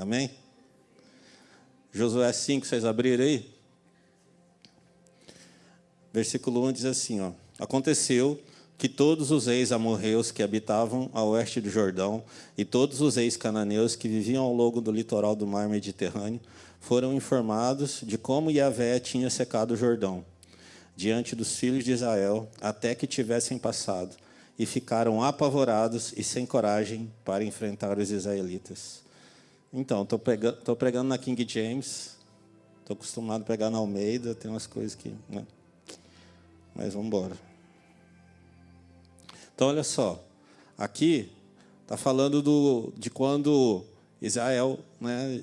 Amém? Josué 5, vocês abriram aí? Versículo 1 diz assim, ó. Aconteceu que todos os ex-amorreus que habitavam a oeste do Jordão e todos os ex-cananeus que viviam ao longo do litoral do mar Mediterrâneo foram informados de como Yahvé tinha secado o Jordão diante dos filhos de Israel até que tivessem passado, e ficaram apavorados e sem coragem para enfrentar os israelitas. Então, estou pregando na King James, estou acostumado a pregar na Almeida, tem umas coisas que... né? Mas vamos embora. Então, olha só, aqui está falando de quando Israel, né,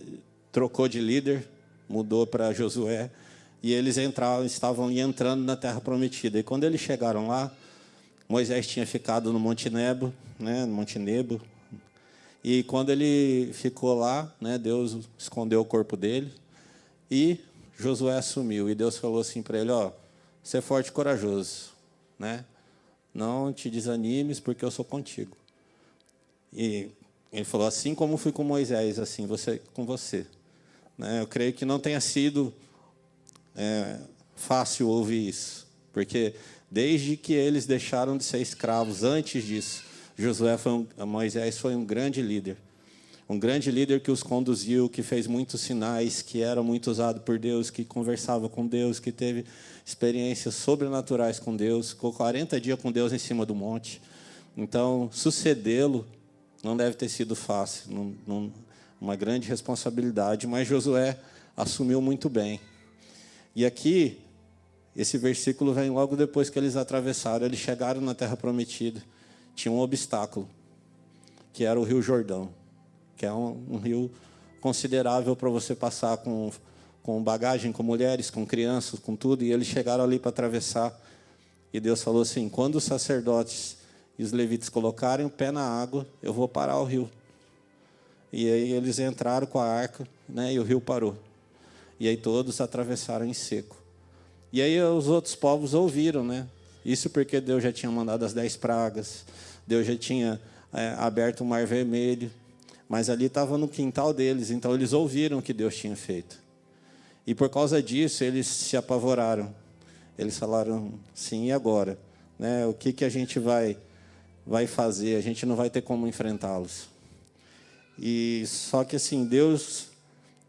trocou de líder, mudou para Josué, e eles estavam entrando na Terra Prometida. E quando eles chegaram lá, Moisés tinha ficado no Monte Nebo, né, no Monte Nebo, e quando ele ficou lá, né, Deus escondeu o corpo dele, e Josué assumiu. E Deus falou assim para ele, ó, ser forte e corajoso, né? Não te desanimes, porque eu sou contigo. E ele falou, assim como fui com Moisés, assim com você. Né? Eu creio que não tenha sido fácil ouvir isso, porque desde que eles deixaram de ser escravos, antes disso, Moisés foi um grande líder. Um grande líder que os conduziu, que fez muitos sinais, que era muito usado por Deus, que conversava com Deus, que teve experiências sobrenaturais com Deus, ficou 40 dias com Deus em cima do monte. Então, sucedê-lo não deve ter sido fácil, uma grande responsabilidade, mas Josué assumiu muito bem. E aqui, esse versículo vem logo depois que eles atravessaram, eles chegaram na Terra Prometida, tinha um obstáculo, que era o Rio Jordão, que é um rio considerável para você passar com bagagem, com mulheres, com crianças, com tudo. E eles chegaram ali para atravessar. E Deus falou assim, quando os sacerdotes e os levitas colocarem o pé na água, eu vou parar o rio. E aí eles entraram com a arca, né, e o rio parou. E aí todos atravessaram em seco. E aí os outros povos ouviram, né? Isso porque Deus já tinha mandado as 10 pragas, Deus já tinha aberto o Mar Vermelho, mas ali estava no quintal deles, então eles ouviram o que Deus tinha feito. E por causa disso, eles se apavoraram. Eles falaram, sim, e agora? Né? O que a gente vai fazer? A gente não vai ter como enfrentá-los. E só que assim, Deus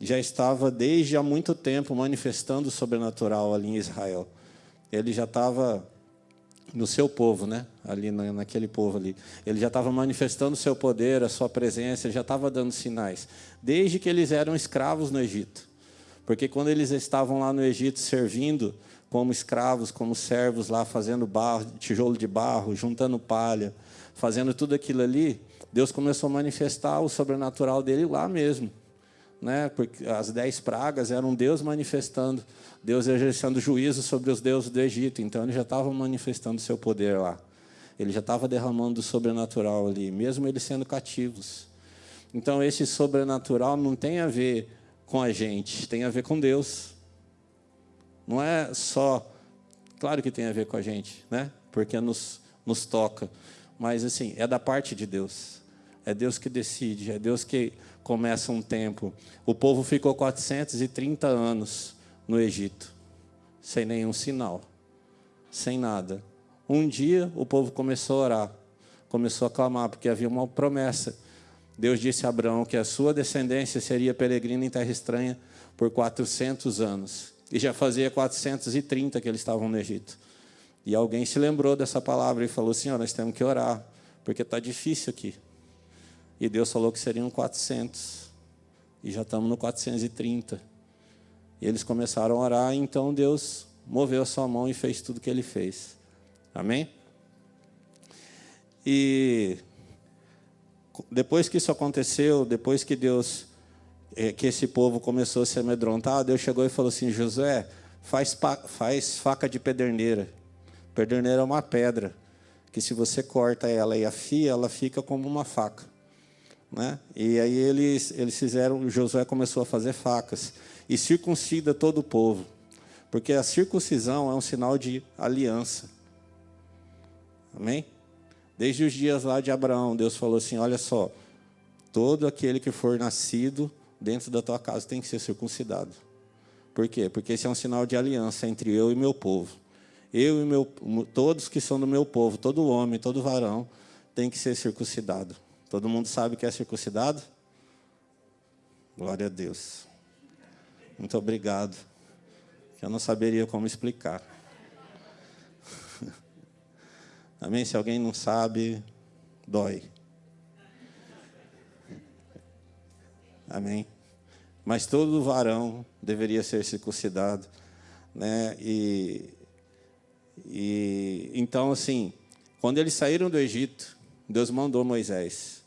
já estava desde há muito tempo manifestando o sobrenatural ali em Israel. Ele já estava no seu povo, né? Ali naquele povo ali. Ele já estava manifestando o seu poder, a sua presença, ele já estava dando sinais. Desde que eles eram escravos no Egito. Porque quando eles estavam lá no Egito servindo como escravos, como servos lá, fazendo barro, tijolo de barro, juntando palha, fazendo tudo aquilo ali, Deus começou a manifestar o sobrenatural dele lá mesmo. Né? Porque as 10 pragas eram Deus manifestando, Deus exercendo juízo sobre os deuses do Egito. Então, ele já estava manifestando o seu poder lá. Ele já estava derramando o sobrenatural ali, mesmo eles sendo cativos. Então, esse sobrenatural não tem a ver com a gente, tem a ver com Deus. Não é só... Claro que tem a ver com a gente, né? Porque nos toca. Mas, assim, é da parte de Deus. É Deus que decide, é Deus que começa um tempo. O povo ficou 430 anos no Egito, sem nenhum sinal, sem nada. Um dia o povo começou a orar, começou a clamar, porque havia uma promessa. Deus disse a Abraão que a sua descendência seria peregrina em terra estranha por 400 anos. E já fazia 430 que eles estavam no Egito. E alguém se lembrou dessa palavra e falou assim, nós temos que orar, porque está difícil aqui. E Deus falou que seriam 400. E já estamos no 430. E eles começaram a orar, e então Deus moveu a sua mão e fez tudo o que Ele fez. Amém? E depois que isso aconteceu, depois que que esse povo começou a se amedrontar, Deus chegou e falou assim, Josué, faz faca de pederneira. Pederneira é uma pedra, que se você corta ela e afia, ela fica como uma faca. Né? E aí eles fizeram, Josué começou a fazer facas e circuncida todo o povo, porque a circuncisão é um sinal de aliança. Amém? Desde os dias lá de Abraão, Deus falou assim, olha só, todo aquele que for nascido dentro da tua casa tem que ser circuncidado. Por quê? Porque esse é um sinal de aliança entre eu e meu povo. Eu e todos que são do meu povo, todo homem, todo varão, tem que ser circuncidado. Todo mundo sabe que é circuncidado? Glória a Deus. Muito obrigado. Eu não saberia como explicar. Amém? Se alguém não sabe, dói. Amém? Mas todo varão deveria ser circuncidado, né? Então, assim, quando eles saíram do Egito, Deus mandou Moisés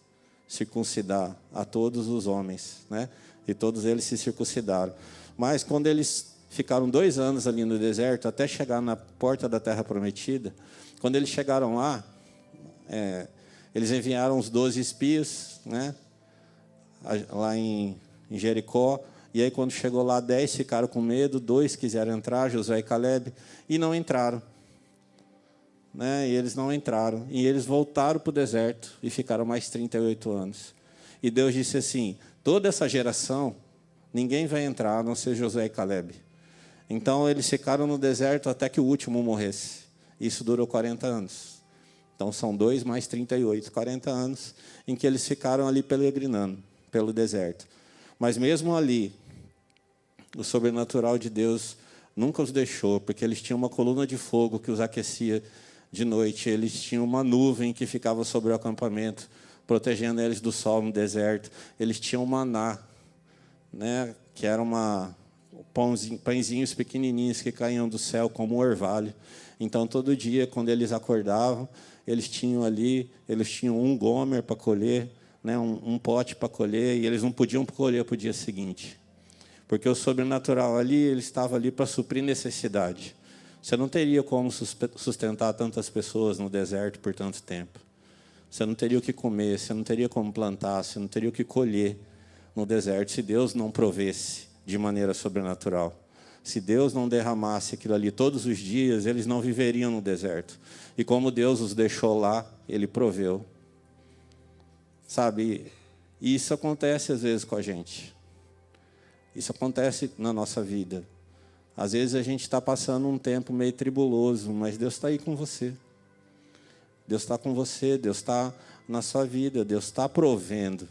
circuncidar a todos os homens, né? E todos eles se circuncidaram. Mas quando eles ficaram 2 anos ali no deserto, até chegar na porta da Terra Prometida, quando eles chegaram lá, eles enviaram os 12 espias, né? Lá em Jericó. E aí, quando chegou lá, 10 ficaram com medo, 2 quiseram entrar, Josué e Caleb, e não entraram. Né? E eles não entraram. E eles voltaram para o deserto e ficaram mais 38 anos. E Deus disse assim: toda essa geração, ninguém vai entrar, a não ser Josué e Caleb. Então, eles ficaram no deserto até que o último morresse. Isso durou 40 anos. Então, são 2 mais 38, 40 anos, em que eles ficaram ali peregrinando pelo deserto. Mas mesmo ali, o sobrenatural de Deus nunca os deixou, porque eles tinham uma coluna de fogo que os aquecia de noite, eles tinham uma nuvem que ficava sobre o acampamento, protegendo eles do sol no deserto, eles tinham maná, né, que era pãezinhos pequenininhos que caíam do céu como um orvalho. Então, todo dia, quando eles acordavam, eles tinham um gomer para colher, né, um pote para colher, e eles não podiam colher para o dia seguinte. Porque o sobrenatural ali, ele estava ali para suprir necessidade. Você não teria como sustentar tantas pessoas no deserto por tanto tempo. Você não teria o que comer, você não teria como plantar, você não teria o que colher no deserto se Deus não provesse de maneira sobrenatural. Se Deus não derramasse aquilo ali todos os dias, eles não viveriam no deserto. E como Deus os deixou lá, Ele proveu. Sabe, e isso acontece às vezes com a gente. Isso acontece na nossa vida. Às vezes a gente está passando um tempo meio tribuloso, mas Deus está aí com você. Deus está com você, Deus está na sua vida, Deus está provendo.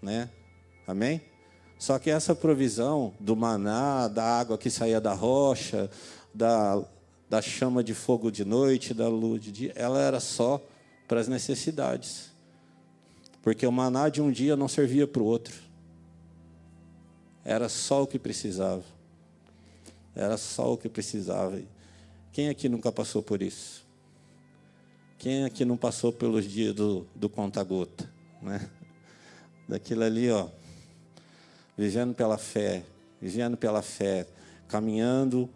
Né? Amém? Só que essa provisão do maná, da água que saía da rocha, da chama de fogo de noite, da luz de dia, ela era só para as necessidades. Porque o maná de um dia não servia para o outro. Era só o que precisava. Era só o que precisava. Quem aqui nunca passou por isso? Quem aqui não passou pelos dias do conta-gota? Né? Daquilo ali, ó, vivendo pela fé, caminhando,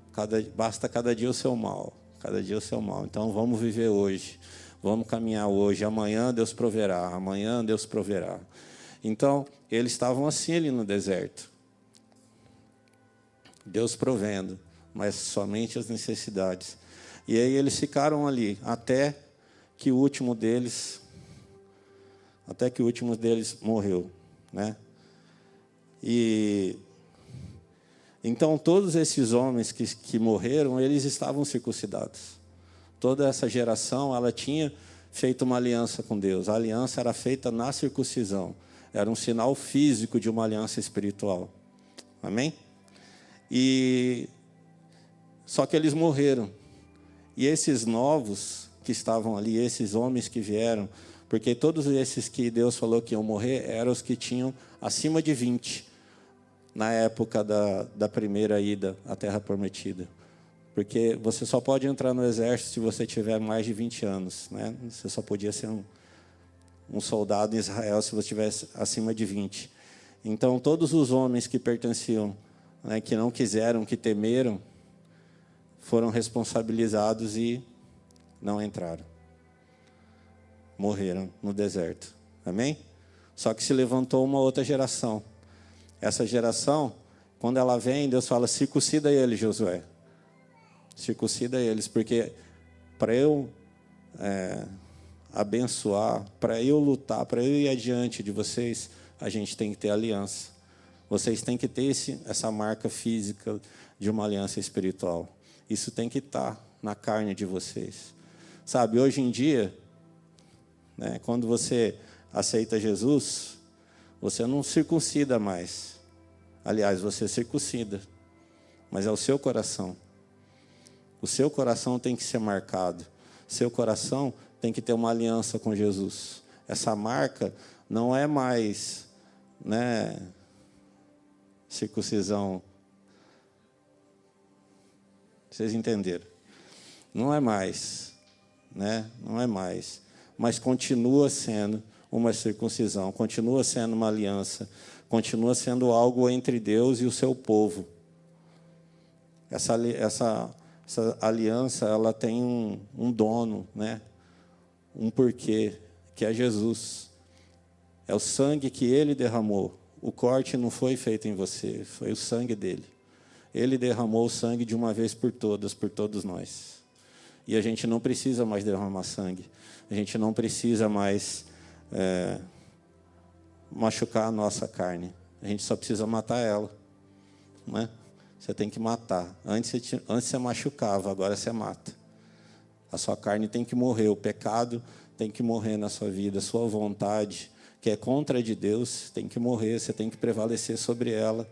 basta cada dia o seu mal. Cada dia o seu mal. Então, vamos viver hoje. Vamos caminhar hoje. Amanhã Deus proverá. Amanhã Deus proverá. Então, eles estavam assim ali no deserto. Deus provendo, mas somente as necessidades. E aí eles ficaram ali até que o último deles morreu, né? E então todos esses homens que morreram, eles estavam circuncidados. Toda essa geração, ela tinha feito uma aliança com Deus. A aliança era feita na circuncisão. Era um sinal físico de uma aliança espiritual. Amém? Só que eles morreram. E esses novos que estavam ali, esses homens que vieram, porque todos esses que Deus falou que iam morrer, eram os que tinham acima de 20, na época da primeira ida à Terra Prometida. Porque você só pode entrar no exército se você tiver mais de 20 anos. Né? Você só podia ser um soldado em Israel se você tivesse acima de 20. Então, todos os homens que pertenciam, né, que não quiseram, que temeram, foram responsabilizados e não entraram. Morreram no deserto. Amém? Só que se levantou uma outra geração. Essa geração, quando ela vem, Deus fala: circuncida eles, Josué. Circuncida eles, porque para eu abençoar, para eu lutar, para eu ir adiante de vocês, a gente tem que ter aliança. Vocês têm que ter essa marca física de uma aliança espiritual. Isso tem que estar na carne de vocês. Sabe, hoje em dia, né, quando você aceita Jesus, você não circuncida mais. Aliás, você circuncida, mas é o seu coração. O seu coração tem que ser marcado. Seu coração tem que ter uma aliança com Jesus. Essa marca não é mais, né, circuncisão. Vocês entenderam? Não é mais, né? Não é mais. Mas continua sendo uma circuncisão, continua sendo uma aliança, continua sendo algo entre Deus e o seu povo. Essa aliança, ela tem um dono, né? Um porquê, que é Jesus. É o sangue que Ele derramou. O corte não foi feito em você, foi o sangue dele. Ele derramou o sangue de uma vez por todas, por todos nós. E a gente não precisa mais derramar sangue. A gente não precisa mais machucar a nossa carne. A gente só precisa matar ela, né? Você tem que matar. Antes você machucava, agora você mata. A sua carne tem que morrer, o pecado tem que morrer na sua vida, a sua vontade, que é contra a de Deus, tem que morrer, você tem que prevalecer sobre ela,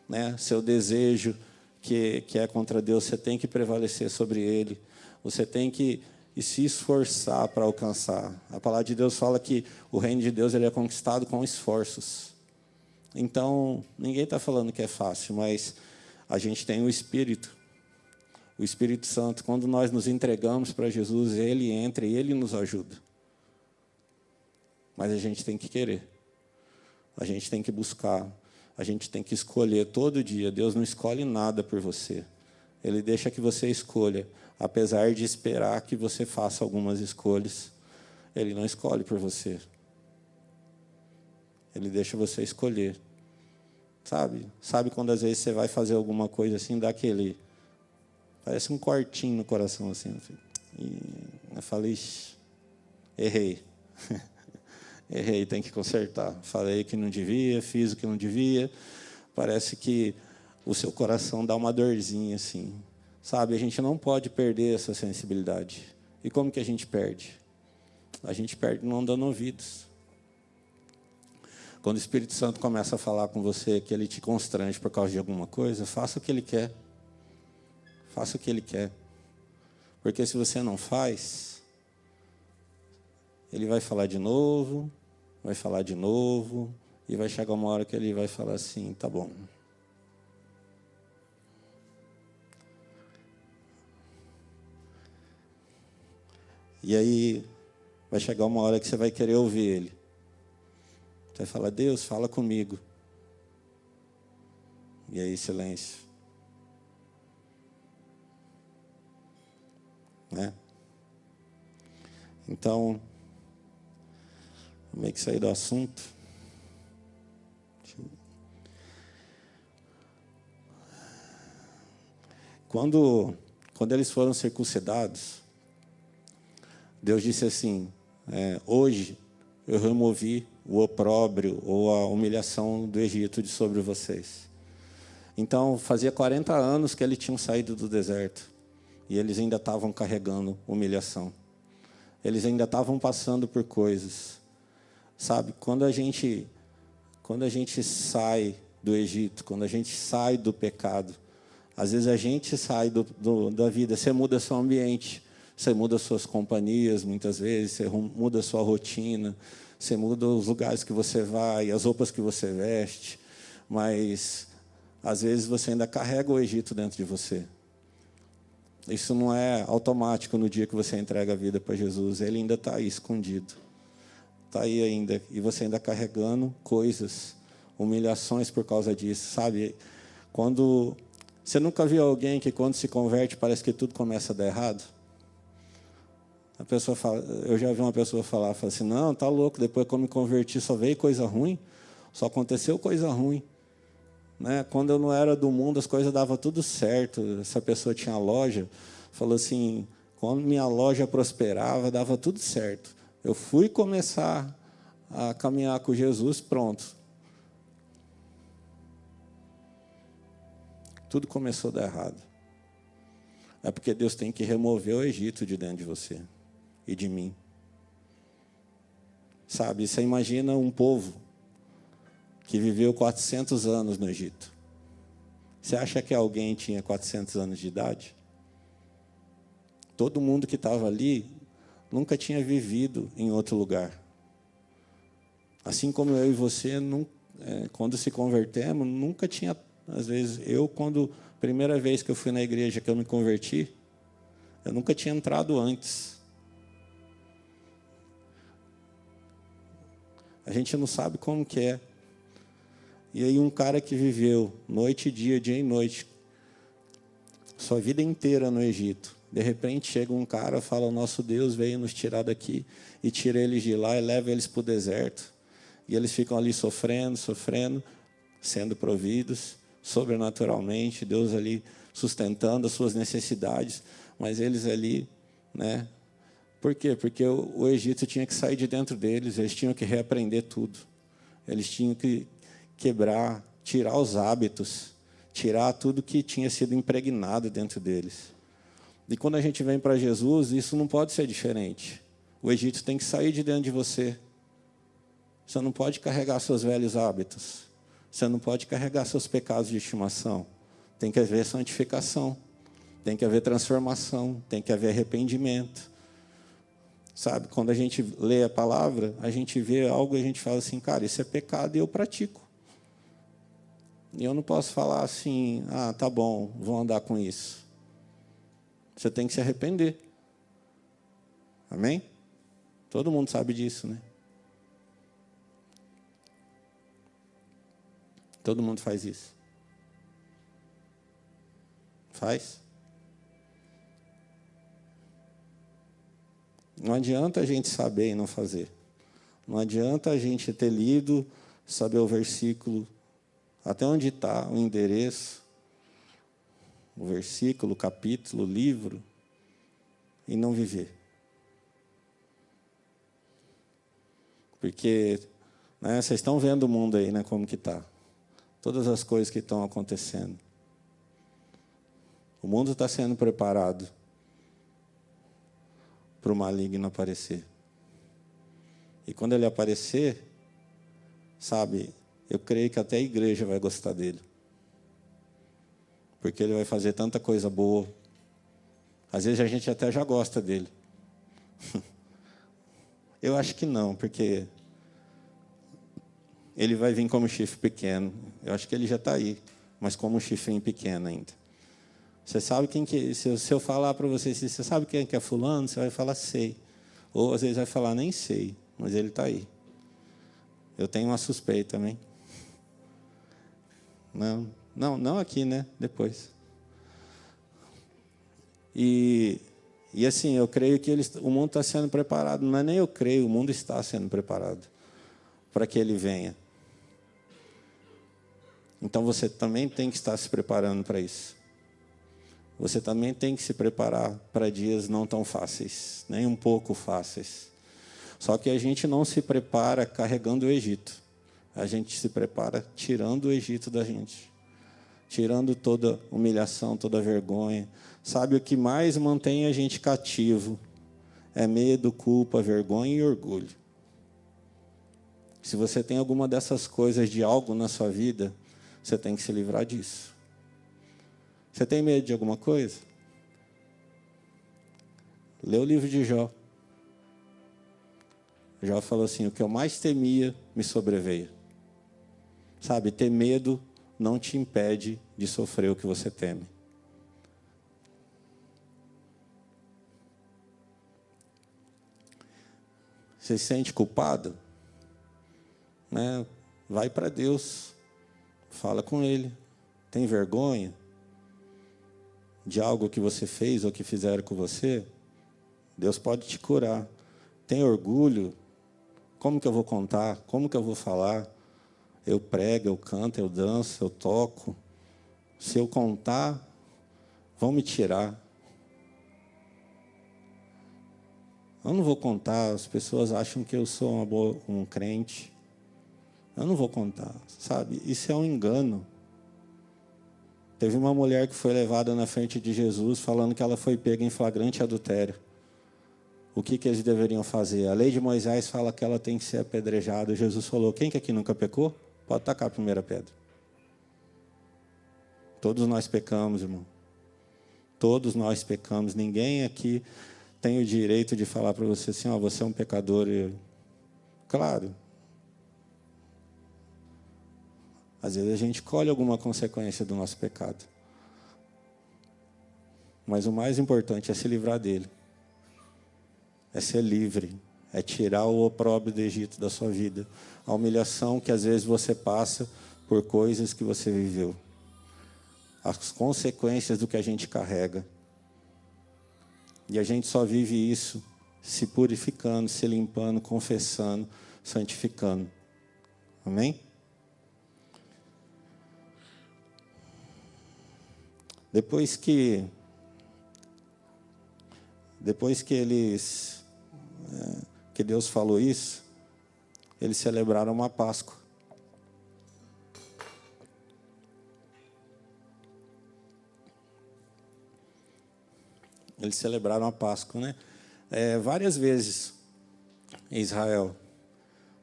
né? Seu desejo, que é contra Deus, você tem que prevalecer sobre ele. Você tem que se esforçar para alcançar. A palavra de Deus fala que o reino de Deus ele é conquistado com esforços. Então, ninguém está falando que é fácil, mas a gente tem o Espírito Santo. Quando nós nos entregamos para Jesus, Ele entra e Ele nos ajuda. Mas a gente tem que querer. A gente tem que buscar. A gente tem que escolher todo dia. Deus não escolhe nada por você. Ele deixa que você escolha. Apesar de esperar que você faça algumas escolhas, Ele não escolhe por você. Ele deixa você escolher. Sabe quando às vezes você vai fazer alguma coisa assim, dá aquele... Parece um cortinho no coração, assim. E eu falei, errei. Errei, tem que consertar. Falei que não devia, fiz o que não devia. Parece que o seu coração dá uma dorzinha, assim. Sabe, a gente não pode perder essa sensibilidade. E como que a gente perde? A gente perde não dando ouvidos. Quando o Espírito Santo começa a falar com você que ele te constrange por causa de alguma coisa, faça o que ele quer. Faça o que ele quer. Porque se você não faz, ele vai falar de novo, e vai chegar uma hora que ele vai falar assim, tá bom. E aí vai chegar uma hora que você vai querer ouvir ele. Você vai falar, Deus, fala comigo. E aí, silêncio. Né? Então, meio que sair do assunto. Quando eles foram circuncidados, Deus disse assim, hoje eu removi o opróbrio ou a humilhação do Egito de sobre vocês. Então, fazia 40 anos que eles tinham saído do deserto. E eles ainda estavam carregando humilhação. Eles ainda estavam passando por coisas. Sabe, quando a gente sai do Egito, quando a gente sai do pecado, às vezes a gente sai da vida, você muda seu ambiente, você muda suas companhias, muitas vezes, você muda sua rotina, você muda os lugares que você vai, as roupas que você veste, mas às vezes você ainda carrega o Egito dentro de você. Isso não é automático no dia que você entrega a vida para Jesus. Ele ainda está aí escondido. Está aí ainda. E você ainda carregando coisas, humilhações por causa disso. Sabe? Quando você nunca viu alguém que quando se converte parece que tudo começa a dar errado? A pessoa fala, eu já vi uma pessoa falar assim, não, tá louco, depois que eu me converti só veio coisa ruim, só aconteceu coisa ruim. Né? Quando eu não era do mundo, as coisas davam tudo certo. Essa pessoa tinha loja, falou assim, quando minha loja prosperava, dava tudo certo. Eu fui começar a caminhar com Jesus, pronto. tudo começou a dar errado. É porque Deus tem que remover o Egito de dentro de você e de mim. Sabe, você imagina um povo que viveu 400 anos no Egito. Você acha que alguém tinha 400 anos de idade? Todo mundo que estava ali nunca tinha vivido em outro lugar. Assim como eu e você, quando se convertemos, nunca tinha... Às vezes, quando primeira vez que eu fui na igreja, que eu me converti, eu nunca tinha entrado antes. A gente não sabe como que é. E aí um cara que viveu noite e dia, dia e noite, sua vida inteira no Egito, de repente chega um cara e fala, o nosso Deus veio nos tirar daqui e tira eles de lá e leva eles para o deserto. E eles ficam ali sofrendo, sendo providos sobrenaturalmente, Deus ali sustentando as suas necessidades, mas eles ali, né? Por quê? Porque o Egito tinha que sair de dentro deles, eles tinham que reaprender tudo. Eles tinham que quebrar, tirar os hábitos, tirar tudo que tinha sido impregnado dentro deles. E quando a gente vem para Jesus, isso não pode ser diferente. O Egito tem que sair de dentro de você. Você não pode carregar seus velhos hábitos. Você não pode carregar seus pecados de estimação. Tem que haver santificação. Tem que haver transformação. Tem que haver arrependimento. Sabe, quando a gente lê a palavra, a gente vê algo e a gente fala assim, cara, isso é pecado e eu pratico. E eu não posso falar assim, ah, tá bom, vou andar com isso. Você tem que se arrepender. Amém? Todo mundo sabe disso, né? Todo mundo faz isso. Faz? Não adianta a gente saber e não fazer. Não adianta a gente ter lido, saber o versículo, até onde está o endereço, o versículo, o capítulo, o livro, e não viver. Porque, né, vocês estão vendo o mundo aí, né, como que está. Todas as coisas que estão acontecendo. O mundo está sendo preparado para o maligno aparecer. E quando ele aparecer, sabe, eu creio que até a igreja vai gostar dele. Porque ele vai fazer tanta coisa boa. Às vezes a gente até já gosta dele. Eu acho que não, porque ele vai vir como chifre pequeno. Eu acho que ele já está aí, mas como um chifrinho pequeno ainda. Você sabe quem que... Se eu falar para você, se você sabe quem que é fulano, você vai falar, sei. Ou às vezes vai falar, nem sei, mas ele está aí. Eu tenho uma suspeita também. Não aqui, né? Depois. E assim, eu creio que o mundo está sendo preparado. Não é nem eu creio, o mundo está sendo preparado para que ele venha. Então você também tem que estar se preparando para isso. Você também tem que se preparar para dias não tão fáceis, nem um pouco fáceis. Só que a gente não se prepara carregando o Egito. A gente se prepara tirando o Egito da gente. Tirando toda humilhação, toda vergonha. Sabe, o que mais mantém a gente cativo é medo, culpa, vergonha e orgulho. Se você tem alguma dessas coisas de algo na sua vida, você tem que se livrar disso. Você tem medo de alguma coisa? Lê o livro de Jó. Jó falou assim, o que eu mais temia me sobreveio. Sabe, ter medo não te impede de sofrer o que você teme. Você se sente culpado? Né? Vai para Deus. Fala com Ele. Tem vergonha de algo que você fez ou que fizeram com você? Deus pode te curar. Tem orgulho? Como que eu vou contar? Como que eu vou falar? Eu prego, eu canto, eu danço, eu toco. Se eu contar, vão me tirar. Eu não vou contar, as pessoas acham que eu sou um crente. Eu não vou contar, sabe? Isso é um engano. Teve uma mulher que foi levada na frente de Jesus falando que ela foi pega em flagrante adultério. O que eles deveriam fazer? A lei de Moisés fala que ela tem que ser apedrejada. Jesus falou, quem que aqui nunca pecou? Pode tacar a primeira pedra. Todos nós pecamos, irmão. Todos nós pecamos. Ninguém aqui tem o direito de falar para você assim, você é um pecador. Claro. Às vezes a gente colhe alguma consequência do nosso pecado. Mas o mais importante é se livrar dele. É ser livre. É tirar o opróbrio do Egito da sua vida. A humilhação que às vezes você passa por coisas que você viveu. As consequências do que a gente carrega. E a gente só vive isso se purificando, se limpando, confessando, santificando. Amém? Depois que que Deus falou isso, eles celebraram uma Páscoa. Eles celebraram a Páscoa, né? Várias vezes em Israel,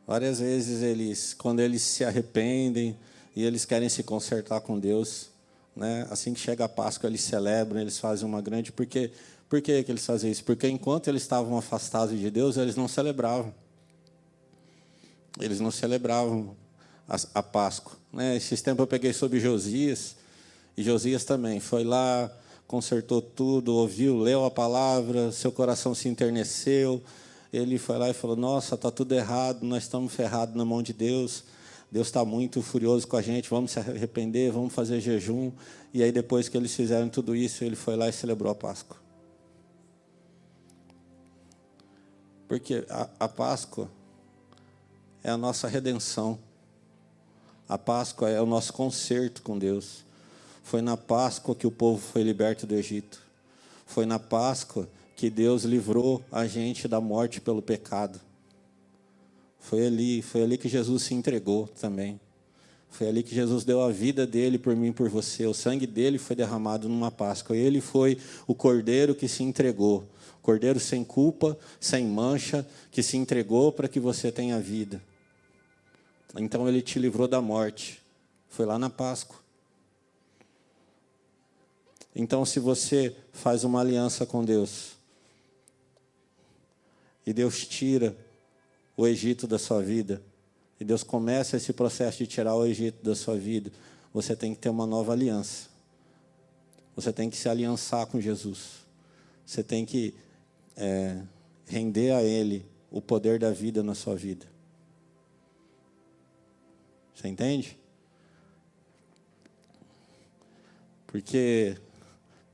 várias vezes quando eles se arrependem e eles querem se consertar com Deus, né? Assim que chega a Páscoa, eles celebram, eles fazem uma grande... Por que eles fazem isso? Porque enquanto eles estavam afastados de Deus, eles não celebravam. Eles não celebravam a Páscoa, né? Esses tempos eu peguei sobre Josias, e Josias também foi lá, consertou tudo, ouviu, leu a palavra, seu coração se enterneceu. Ele foi lá e falou, nossa, está tudo errado, nós estamos ferrados na mão de Deus. Deus está muito furioso com a gente, vamos se arrepender, vamos fazer jejum. E aí, depois que eles fizeram tudo isso, ele foi lá e celebrou a Páscoa. Porque a Páscoa é a nossa redenção. A Páscoa é o nosso conserto com Deus. Foi na Páscoa que o povo foi liberto do Egito. Foi na Páscoa que Deus livrou a gente da morte pelo pecado. Foi ali que Jesus se entregou também. Foi ali que Jesus deu a vida dele por mim e por você. O sangue dele foi derramado numa Páscoa. Ele foi o cordeiro que se entregou. Cordeiro sem culpa, sem mancha, que se entregou para que você tenha vida. Então ele te livrou da morte. Foi lá na Páscoa. Então, se você faz uma aliança com Deus, e Deus tira o Egito da sua vida, e Deus começa esse processo de tirar o Egito da sua vida, você tem que ter uma nova aliança. Você tem que se aliançar com Jesus. Você tem que render a Ele o poder da vida na sua vida. Você entende? Porque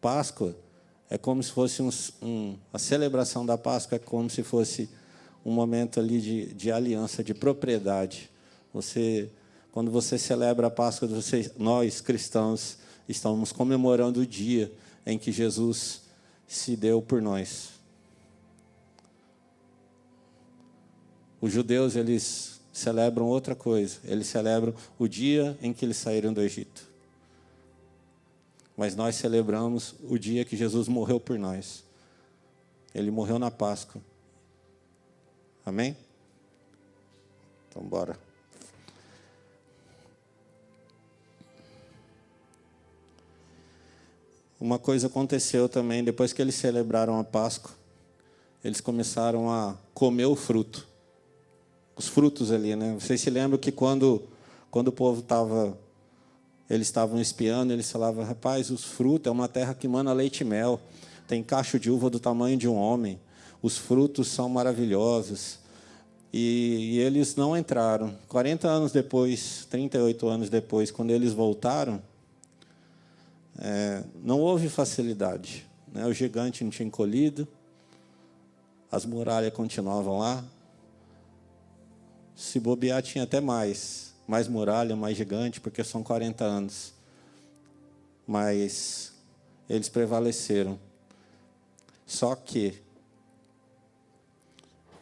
Páscoa é como se fosse a celebração da Páscoa é como se fosse um momento ali de aliança, de propriedade. Quando você celebra a Páscoa, nós cristãos estamos comemorando o dia em que Jesus se deu por nós. Os judeus, eles celebram outra coisa. Eles celebram o dia em que eles saíram do Egito. Mas nós celebramos o dia que Jesus morreu por nós. Ele morreu na Páscoa. Amém? Então, bora. Uma coisa aconteceu também, depois que eles celebraram a Páscoa, eles começaram a comer o fruto. Os frutos ali, né? Vocês se lembram que quando o povo eles estavam espiando, eles falavam, rapaz, os frutos é uma terra que mana leite e mel, tem cacho de uva do tamanho de um homem, os frutos são maravilhosos. E eles não entraram. 40 anos depois, 38 anos depois, quando eles voltaram, não houve facilidade, né? O gigante não tinha encolhido, as muralhas continuavam lá. Se bobear, tinha até mais muralha, mais gigante, porque são 40 anos. Mas eles prevaleceram. Só que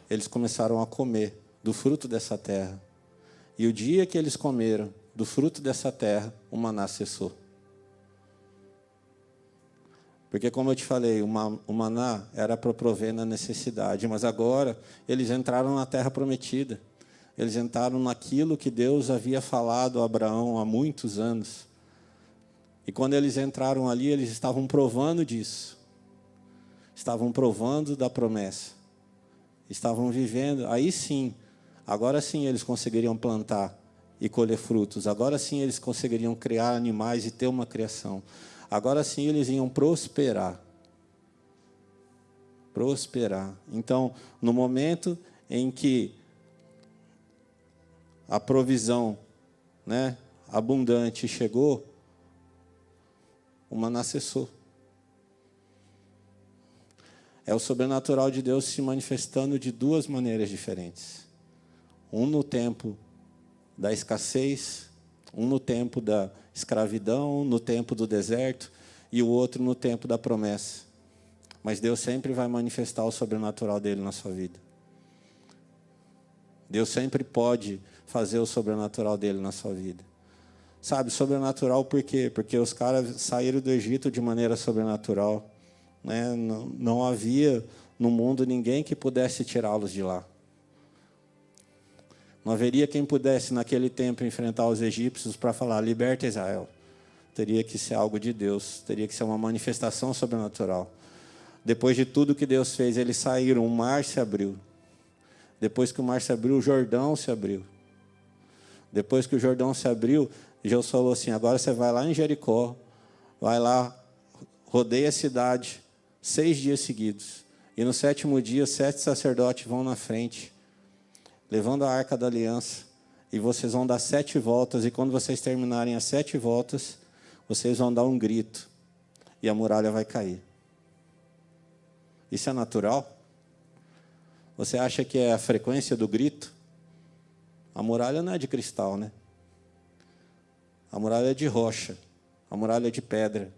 eles começaram a comer do fruto dessa terra. E o dia que eles comeram do fruto dessa terra, o maná cessou. Porque, como eu te falei, o maná era para prover na necessidade, mas agora eles entraram na terra prometida. Eles entraram naquilo que Deus havia falado a Abraão há muitos anos. E quando eles entraram ali, eles estavam provando disso. Estavam provando da promessa. Estavam vivendo. Aí sim, agora sim eles conseguiriam plantar e colher frutos. Agora sim eles conseguiriam criar animais e ter uma criação. Agora sim eles iam prosperar. Prosperar. Então, no momento em que a provisão, né, abundante chegou, o maná cessou. É o sobrenatural de Deus se manifestando de duas maneiras diferentes. Um no tempo da escassez, um no tempo da escravidão, no tempo do deserto, e o outro no tempo da promessa. Mas Deus sempre vai manifestar o sobrenatural dele na sua vida. Deus sempre pode fazer o sobrenatural dele na sua vida. Sabe, sobrenatural por quê? Porque os caras saíram do Egito de maneira sobrenatural. Né? Não havia no mundo ninguém que pudesse tirá-los de lá. Não haveria quem pudesse, naquele tempo, enfrentar os egípcios para falar, liberta Israel. Teria que ser algo de Deus, teria que ser uma manifestação sobrenatural. Depois de tudo que Deus fez, eles saíram, o mar se abriu. Depois que o mar se abriu, o Jordão se abriu. Depois que o Jordão se abriu, Deus falou assim, agora você vai lá em Jericó, vai lá, rodeia a cidade, 6 dias seguidos. E no 7º dia, 7 sacerdotes vão na frente, levando a arca da aliança, e vocês vão dar 7 voltas, e quando vocês terminarem as 7 voltas, vocês vão dar um grito, e a muralha vai cair. Isso é natural? Você acha que é a frequência do grito? A muralha não é de cristal, né? A muralha é de rocha, a muralha é de pedra,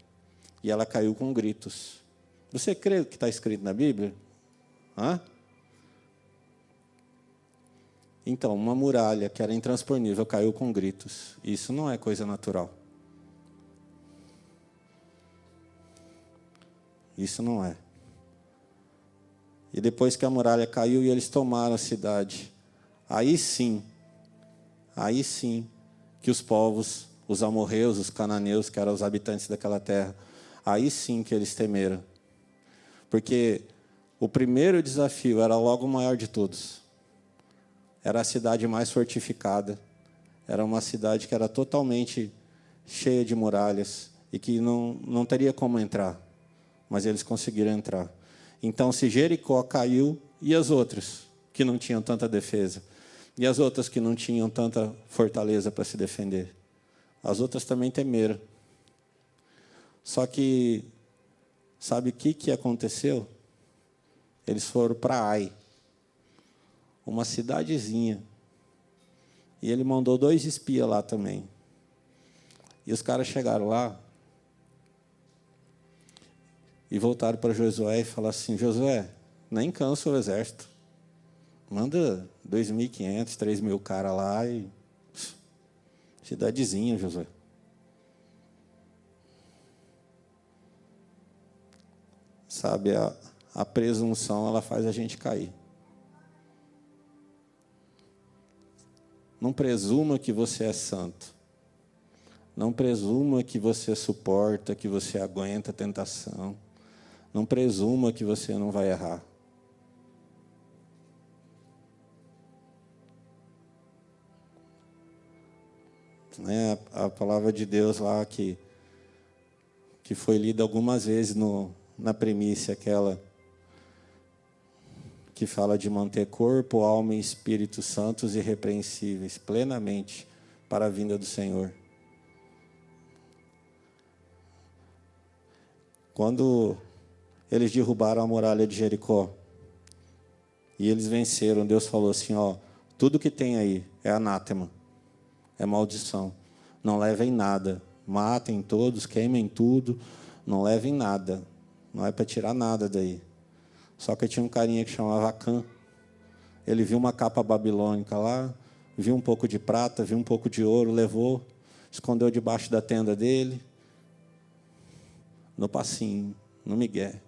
e ela caiu com gritos. Você crê que está escrito na Bíblia? Hã? Então, uma muralha que era intransponível caiu com gritos. Isso não é coisa natural. Isso não é. E depois que a muralha caiu e eles tomaram a cidade, aí sim que os povos, os amorreus, os cananeus, que eram os habitantes daquela terra, aí sim que eles temeram. Porque o primeiro desafio era logo o maior de todos. Era a cidade mais fortificada. Era uma cidade que era totalmente cheia de muralhas e que não teria como entrar. Mas eles conseguiram entrar. Então, se Jericó caiu, e as outras que não tinham tanta defesa? E as outras que não tinham tanta fortaleza para se defender? As outras também temeram. Só que, sabe o que aconteceu? Eles foram para Ai, uma cidadezinha. E ele mandou 2 espias lá também. E os caras chegaram lá e voltaram para Josué e falaram assim, Josué, nem cansa o exército. Manda 2.500, 3.000 caras lá e... cidadezinha, Josué. Sabe, a presunção, ela faz a gente cair. Não presuma que você é santo. Não presuma que você suporta, que você aguenta a tentação. Não presuma que você não vai errar. Né? A palavra de Deus lá que foi lida algumas vezes na primícia, aquela que fala de manter corpo, alma e espírito santos e irrepreensíveis, plenamente, para a vinda do Senhor. Quando eles derrubaram a muralha de Jericó e eles venceram, Deus falou assim, ó, tudo que tem aí é anátema, é maldição. Não levem nada, matem todos, queimem tudo, não levem nada. Não é para tirar nada daí. Só que tinha um carinha que chamava Acã. Ele viu uma capa babilônica lá, viu um pouco de prata, viu um pouco de ouro, levou, escondeu debaixo da tenda dele, no passinho, no migué.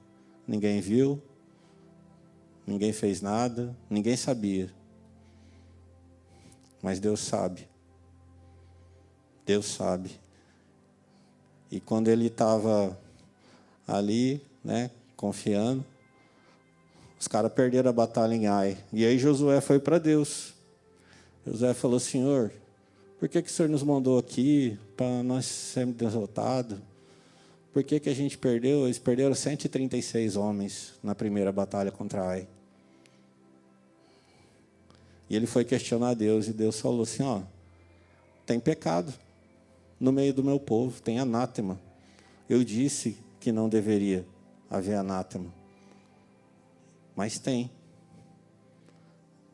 Ninguém viu, ninguém fez nada, ninguém sabia. Mas Deus sabe. Deus sabe. E quando ele estava ali, né, confiando, os caras perderam a batalha em Ai. E aí Josué foi para Deus. Josué falou: Senhor, por que o Senhor nos mandou aqui para nós sermos derrotados? Por que a gente perdeu? Eles perderam 136 homens na primeira batalha contra Ai. E ele foi questionar Deus, e Deus falou assim: ó, tem pecado no meio do meu povo, tem anátema. Eu disse que não deveria haver anátema, mas tem.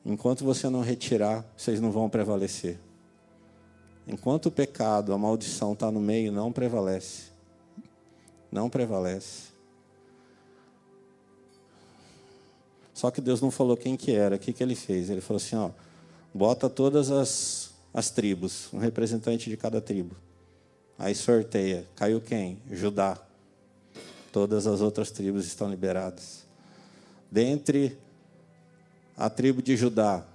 Enquanto você não retirar, vocês não vão prevalecer. Enquanto o pecado, a maldição está no meio, não prevalece. Não prevalece. Só que Deus não falou quem que era. O que ele fez? Ele falou assim, ó, bota todas as tribos, um representante de cada tribo. Aí sorteia. Caiu quem? Judá. Todas as outras tribos estão liberadas. Dentre a tribo de Judá,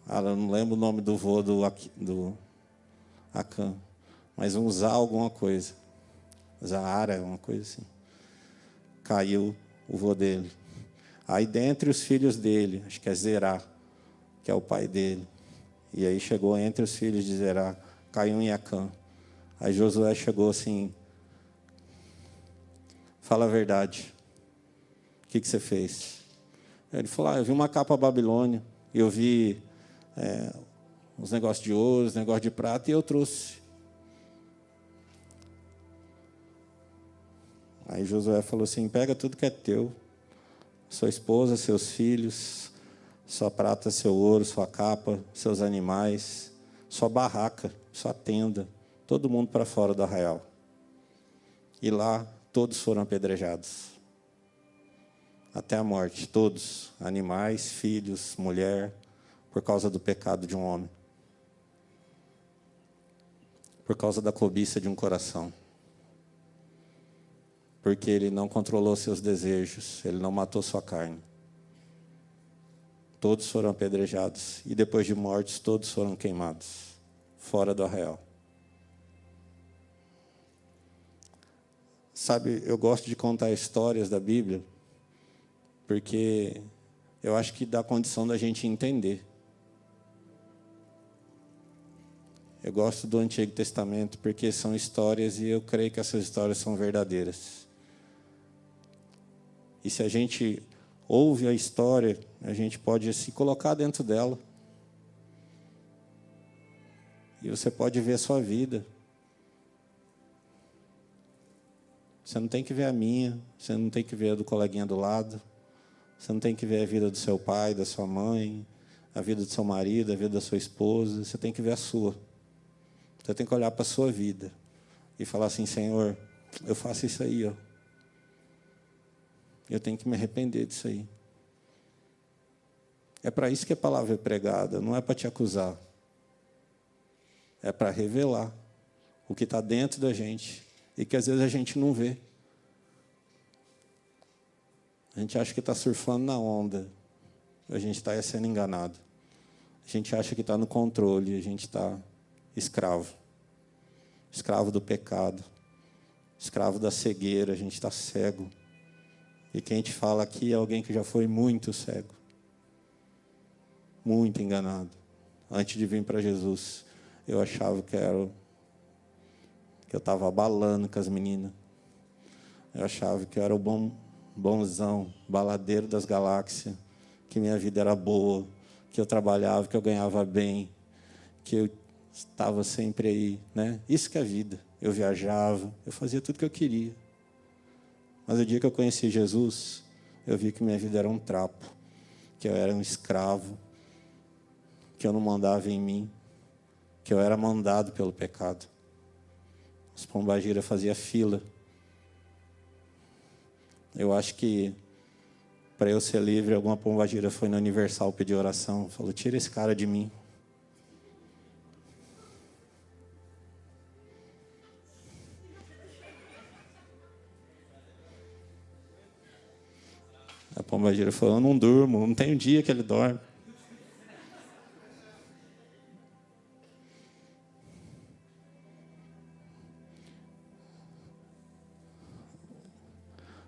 eu não lembro o nome do vô do Acã, mas um Zá alguma coisa. Zaara, uma coisa assim. Caiu o vô dele. Aí dentre os filhos dele, acho que é Zerá, que é o pai dele. E aí chegou entre os filhos de Zerá, caiu em Acã. Aí Josué chegou assim, fala a verdade. O que você fez? Ele falou, eu vi uma capa Babilônia, eu vi uns negócios de ouro, uns negócios de prata, e eu trouxe. Aí Josué falou assim, pega tudo que é teu, sua esposa, seus filhos, sua prata, seu ouro, sua capa, seus animais, sua barraca, sua tenda, todo mundo para fora do arraial. E lá todos foram apedrejados. Até a morte, todos, animais, filhos, mulher, por causa do pecado de um homem. Por causa da cobiça de um coração. Porque ele não controlou seus desejos, ele não matou sua carne. Todos foram apedrejados, e depois de mortos, todos foram queimados, fora do arraial. Sabe, eu gosto de contar histórias da Bíblia, porque eu acho que dá condição da gente entender. Eu gosto do Antigo Testamento, porque são histórias, e eu creio que essas histórias são verdadeiras. E se a gente ouve a história, a gente pode se colocar dentro dela. E você pode ver a sua vida. Você não tem que ver a minha, você não tem que ver a do coleguinha do lado, você não tem que ver a vida do seu pai, da sua mãe, a vida do seu marido, a vida da sua esposa, você tem que ver a sua. Você tem que olhar para a sua vida e falar assim, Senhor, eu faço isso aí, ó. Eu tenho que me arrepender disso aí. É para isso que a palavra é pregada, não é para te acusar. É para revelar o que está dentro da gente e que às vezes a gente não vê. A gente acha que está surfando na onda, a gente está sendo enganado. A gente acha que está no controle, a gente está escravo. Escravo do pecado, escravo da cegueira, a gente está cego. E quem te fala aqui é alguém que já foi muito cego, muito enganado. Antes de vir para Jesus, eu achava que eu estava abalando com as meninas. Eu achava que eu era o bonzão, baladeiro das galáxias, que minha vida era boa, que eu trabalhava, que eu ganhava bem, que eu estava sempre aí, né? Isso que é a vida. Eu viajava, eu fazia tudo que eu queria. Mas o dia que eu conheci Jesus, eu vi que minha vida era um trapo, que eu era um escravo, que eu não mandava em mim, que eu era mandado pelo pecado. Os pombagiras faziam fila. Eu acho que, para eu ser livre, alguma pombagira foi no Universal pedir oração. Falou, tira esse cara de mim. pombagira falou, eu não durmo, não tem um dia que ele dorme.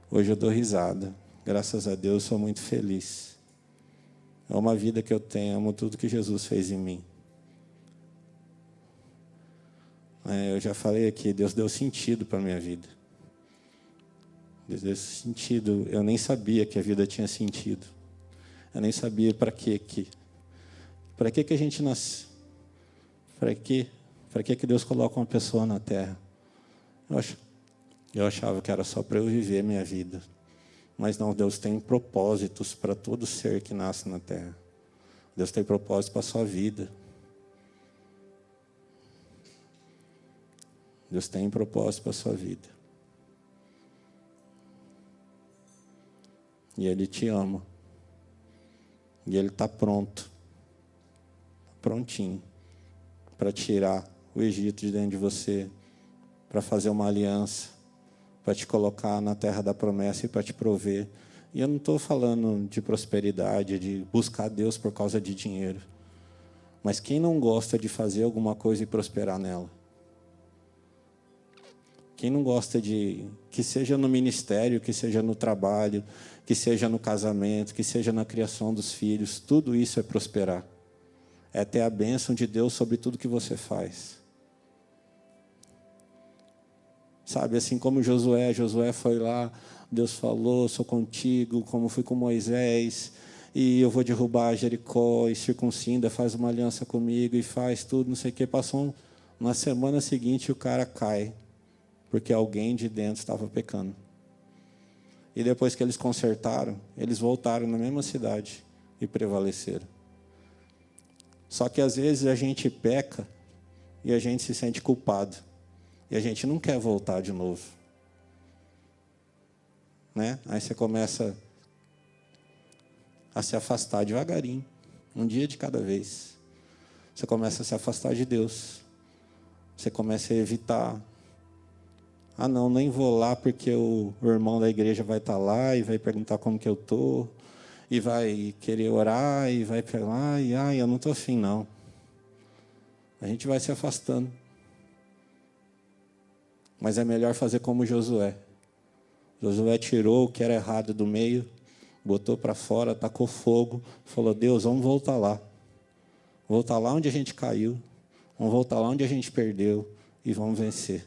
Hoje eu dou risada. Graças a Deus, sou muito feliz. É uma vida que eu tenho, amo tudo que Jesus fez em mim. Eu já falei aqui, Deus deu sentido para a minha vida. Deus deu sentido. Eu nem sabia que a vida tinha sentido. Eu nem sabia para quê que. Para que a gente nasce? Para quê? Para que Deus coloca uma pessoa na terra? Eu achava que era só para eu viver minha vida. Mas não, Deus tem propósitos para todo ser que nasce na terra. Deus tem propósito para a sua vida. Deus tem propósito para a sua vida. E Ele te ama. E Ele está pronto. Prontinho. Para tirar o Egito de dentro de você. Para fazer uma aliança. Para te colocar na terra da promessa e para te prover. E eu não estou falando de prosperidade, de buscar Deus por causa de dinheiro. Mas quem não gosta de fazer alguma coisa e prosperar nela? Quem não gosta de, que seja no ministério, que seja no trabalho, que seja no casamento, que seja na criação dos filhos, tudo isso é prosperar. É ter a bênção de Deus sobre tudo que você faz. Sabe, assim como Josué foi lá, Deus falou, sou contigo, como fui com Moisés, e eu vou derrubar Jericó, e circuncida, faz uma aliança comigo, e faz tudo, não sei o que. Passou na semana seguinte o cara cai. Porque alguém de dentro estava pecando. E depois que eles consertaram, eles voltaram na mesma cidade e prevaleceram. Só que às vezes a gente peca e a gente se sente culpado. E a gente não quer voltar de novo. Né? Aí você começa a se afastar devagarinho, um dia de cada vez. Você começa a se afastar de Deus. Você começa a evitar. Ah, não, nem vou lá porque o irmão da igreja vai estar lá e vai perguntar como que eu estou, e vai querer orar, e vai falar, eu não estou afim, não. A gente vai se afastando. Mas é melhor fazer como Josué. Josué tirou o que era errado do meio, botou para fora, tacou fogo, falou, Deus, vamos voltar lá. Voltar lá onde a gente caiu, vamos voltar lá onde a gente perdeu e vamos vencer.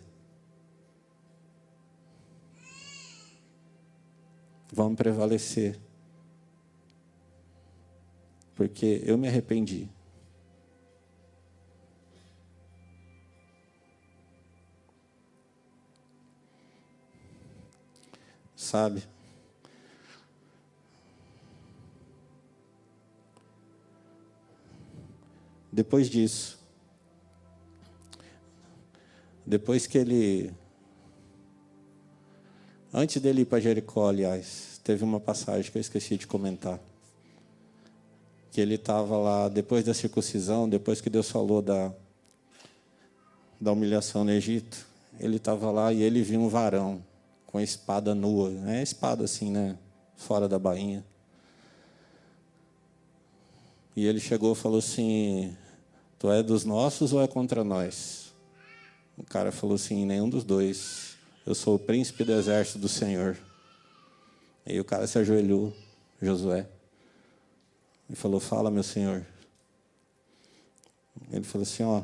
Vamos prevalecer. Porque eu me arrependi. Sabe? Depois disso, depois que ele... Antes dele ir para Jericó, aliás, teve uma passagem que eu esqueci de comentar. Que ele estava lá, depois da circuncisão, depois que Deus falou da humilhação no Egito, ele estava lá e ele viu um varão com a espada nua. É espada assim, né? Fora da bainha. E ele chegou e falou assim, tu é dos nossos ou é contra nós? O cara falou assim, nenhum dos dois. Eu sou o príncipe do exército do Senhor. Aí o cara se ajoelhou, Josué, e falou, fala, meu senhor. Ele falou assim, ó.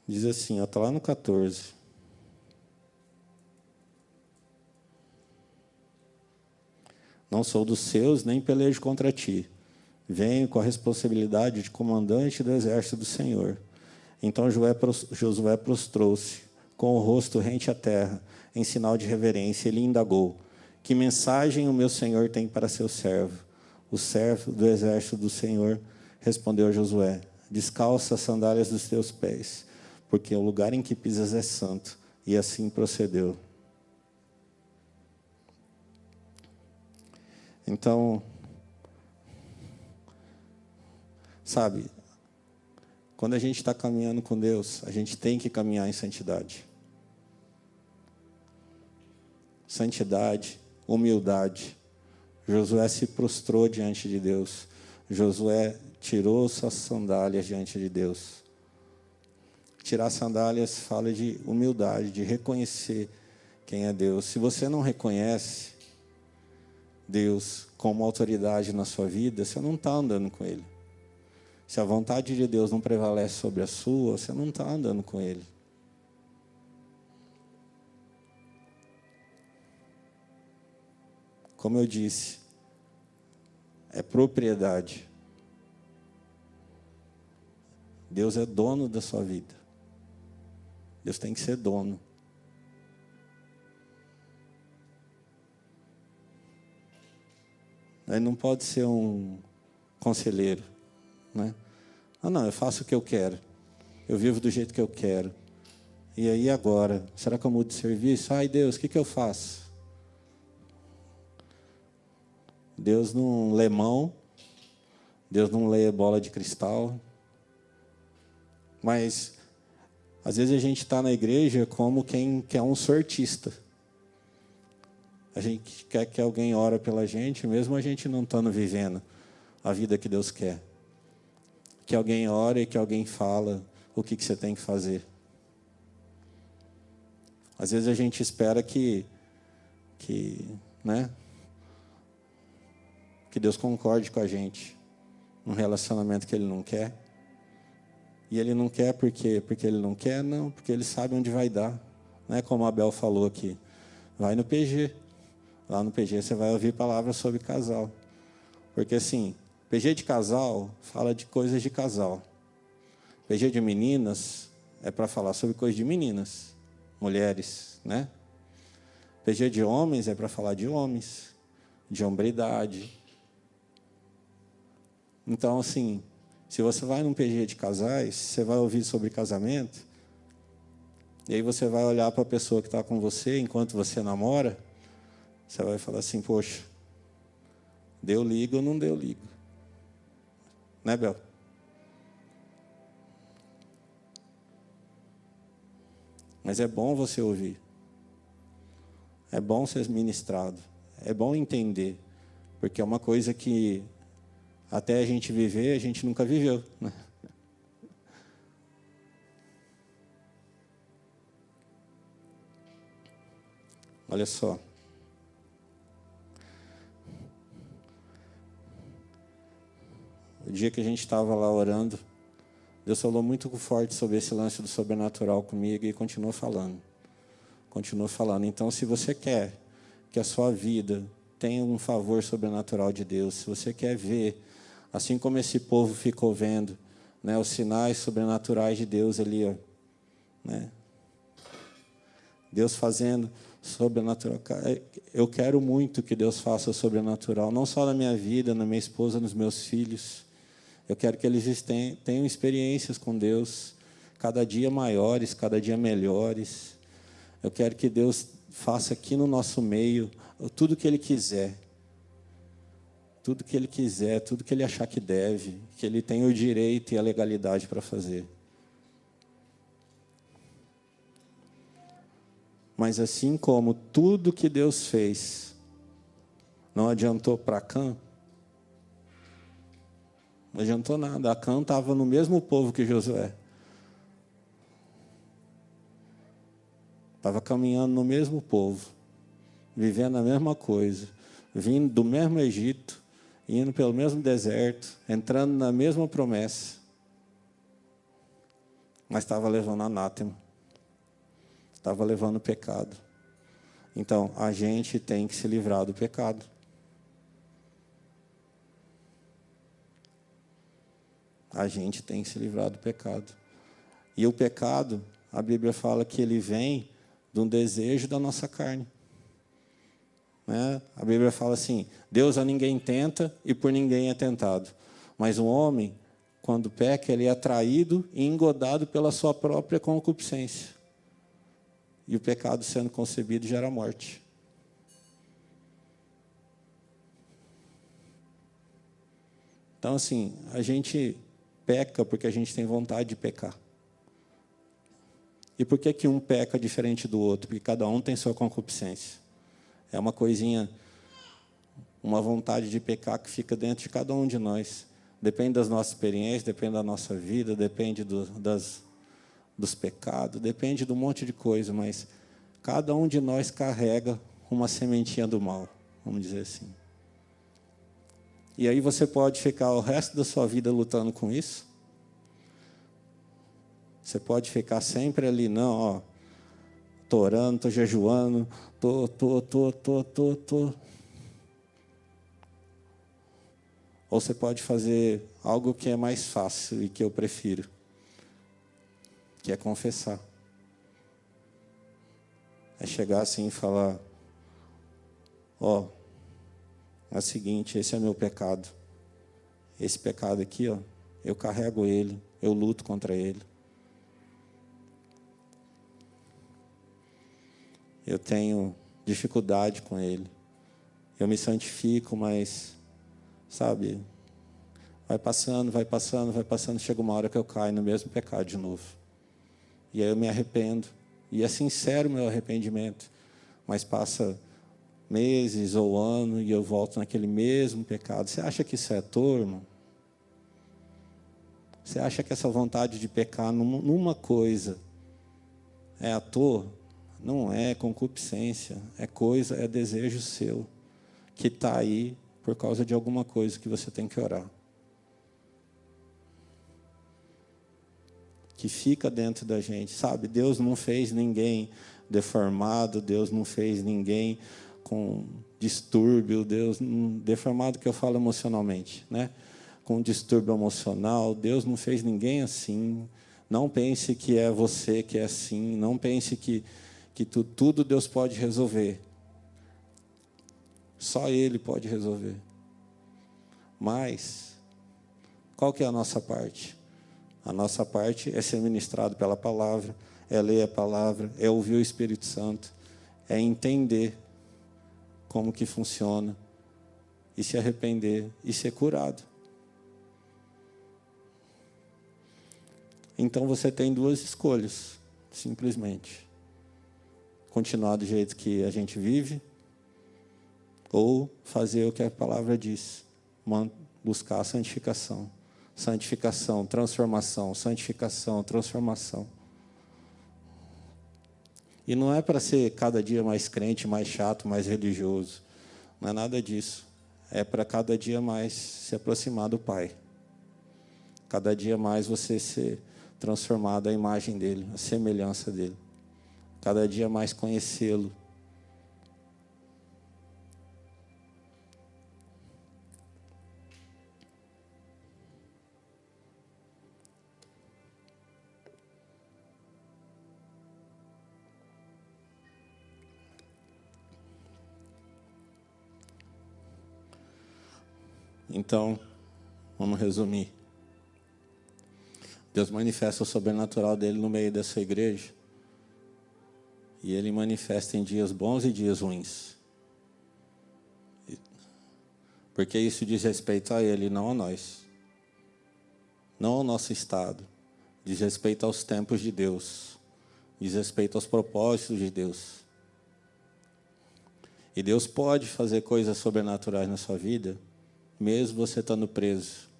Diz assim, ó, está lá no 14. Não sou dos seus, nem pelejo contra ti. Venho com a responsabilidade de comandante do exército do Senhor. Então Josué prostrou-se, com o rosto rente à terra, em sinal de reverência. Ele indagou, que mensagem o meu Senhor tem para seu servo? O servo do exército do Senhor respondeu a Josué, descalça as sandálias dos teus pés, porque o lugar em que pisas é santo. E assim procedeu. Então, sabe, quando a gente está caminhando com Deus, a gente tem que caminhar em santidade. santidade, humildade. Josué se prostrou diante de Deus. Josué tirou suas sandálias diante de Deus. Tirar sandálias fala de humildade, de reconhecer quem é Deus. Se você não reconhece Deus como autoridade na sua vida, você não está andando com Ele. Se a vontade de Deus não prevalece sobre a sua, você não está andando com Ele. Como eu disse, é propriedade. Deus é dono da sua vida. Deus tem que ser dono. Ele não pode ser um conselheiro, né? Não, eu faço o que eu quero. Eu vivo do jeito que eu quero. E aí agora, será que eu mudo de serviço? Ai, Deus, o que eu faço? Deus não lê mão. Deus não lê bola de cristal. Mas, às vezes a gente está na igreja como quem quer um sortista. A gente quer que alguém ore pela gente, mesmo a gente não estando vivendo a vida que Deus quer. Que alguém ore e que alguém fala o que você tem que fazer. Às vezes a gente espera que Deus concorde com a gente num relacionamento que Ele não quer. E Ele não quer porque Ele não quer? Não, porque Ele sabe onde vai dar. Não é como a Abel falou aqui. Vai no PG. Lá no PG você vai ouvir palavras sobre casal. Porque assim, PG de casal fala de coisas de casal. PG de meninas é para falar sobre coisas de meninas, mulheres, né? PG de homens é para falar de homens, de hombridade. Então, assim, se você vai num PG de casais, você vai ouvir sobre casamento, e aí você vai olhar para a pessoa que está com você enquanto você namora, você vai falar assim, poxa, deu liga ou não deu liga? Né, Bel? Mas é bom você ouvir. É bom ser ministrado. É bom entender. Porque é uma coisa que até a gente viver, a gente nunca viveu, né? Olha só. O dia que a gente estava lá orando, Deus falou muito forte sobre esse lance do sobrenatural comigo e continuou falando. Continuou falando. Então, se você quer que a sua vida tenha um favor sobrenatural de Deus, se você quer ver, assim como esse povo ficou vendo, né, os sinais sobrenaturais de Deus ali, ó, né? Deus fazendo sobrenatural. Eu quero muito que Deus faça sobrenatural, não só na minha vida, na minha esposa, nos meus filhos. Eu quero que eles tenham experiências com Deus, cada dia maiores, cada dia melhores. Eu quero que Deus faça aqui no nosso meio tudo o que Ele quiser. Tudo que Ele quiser, tudo que Ele achar que deve, que Ele tem o direito e a legalidade para fazer. Mas assim como tudo que Deus fez não adiantou para Acã, não adiantou nada. Acã estava no mesmo povo que Josué. Estava caminhando no mesmo povo, vivendo a mesma coisa, vindo do mesmo Egito, indo pelo mesmo deserto, entrando na mesma promessa, mas estava levando anátema, estava levando pecado. Então, a gente tem que se livrar do pecado. A gente tem que se livrar do pecado. E o pecado, a Bíblia fala que ele vem de um desejo da nossa carne. Né? A Bíblia fala assim, Deus a ninguém tenta e por ninguém é tentado. Mas o homem, quando peca, ele é atraído e engodado pela sua própria concupiscência. E o pecado sendo concebido gera morte. Então, assim, a gente peca porque a gente tem vontade de pecar. E por que um peca diferente do outro? Porque cada um tem sua concupiscência. É uma coisinha, uma vontade de pecar que fica dentro de cada um de nós. Depende das nossas experiências, depende da nossa vida, depende dos pecados, depende de um monte de coisa, mas cada um de nós carrega uma sementinha do mal, vamos dizer assim. E aí você pode ficar o resto da sua vida lutando com isso. Você pode ficar sempre ali, não, ó, estou orando, estou jejuando, estou. Ou você pode fazer algo que é mais fácil e que eu prefiro, que é confessar. É chegar assim e falar, ó, é o seguinte, esse é meu pecado. Esse pecado aqui, ó, eu carrego ele, eu luto contra ele. Eu tenho dificuldade com ele. Eu me santifico, mas, sabe, vai passando, chega uma hora que eu caio no mesmo pecado de novo. E aí eu me arrependo. E é sincero o meu arrependimento. Mas passa meses ou ano e eu volto naquele mesmo pecado. Você acha que isso é à toa, irmão? Você acha que essa vontade de pecar numa coisa é à toa? Não é concupiscência, é desejo seu, que está aí por causa de alguma coisa que você tem que orar. Que fica dentro da gente, sabe? Deus não fez ninguém deformado, Deus não fez ninguém com distúrbio, deformado que eu falo emocionalmente, né? Com distúrbio emocional, Deus não fez ninguém assim. Não pense que é você que é assim, não pense que tudo Deus pode resolver. Só Ele pode resolver. Mas, qual que é a nossa parte? A nossa parte é ser ministrado pela palavra, é ler a palavra, é ouvir o Espírito Santo, é entender como que funciona, e se arrepender, e ser curado. Então você tem duas escolhas, simplesmente. Continuar do jeito que a gente vive, ou fazer o que a palavra diz, buscar a santificação. Santificação, transformação, santificação, transformação. E não é para ser cada dia mais crente, mais chato, mais religioso. Não é nada disso. É para cada dia mais se aproximar do Pai. Cada dia mais você ser transformado à imagem dEle, à semelhança dEle. Cada dia mais conhecê-lo. Então, vamos resumir. Deus manifesta o sobrenatural dele no meio dessa igreja. E Ele manifesta em dias bons e dias ruins. Porque isso diz respeito a Ele, não a nós. Não ao nosso estado. Diz respeito aos tempos de Deus. Diz respeito aos propósitos de Deus. E Deus pode fazer coisas sobrenaturais na sua vida, mesmo você estando preso.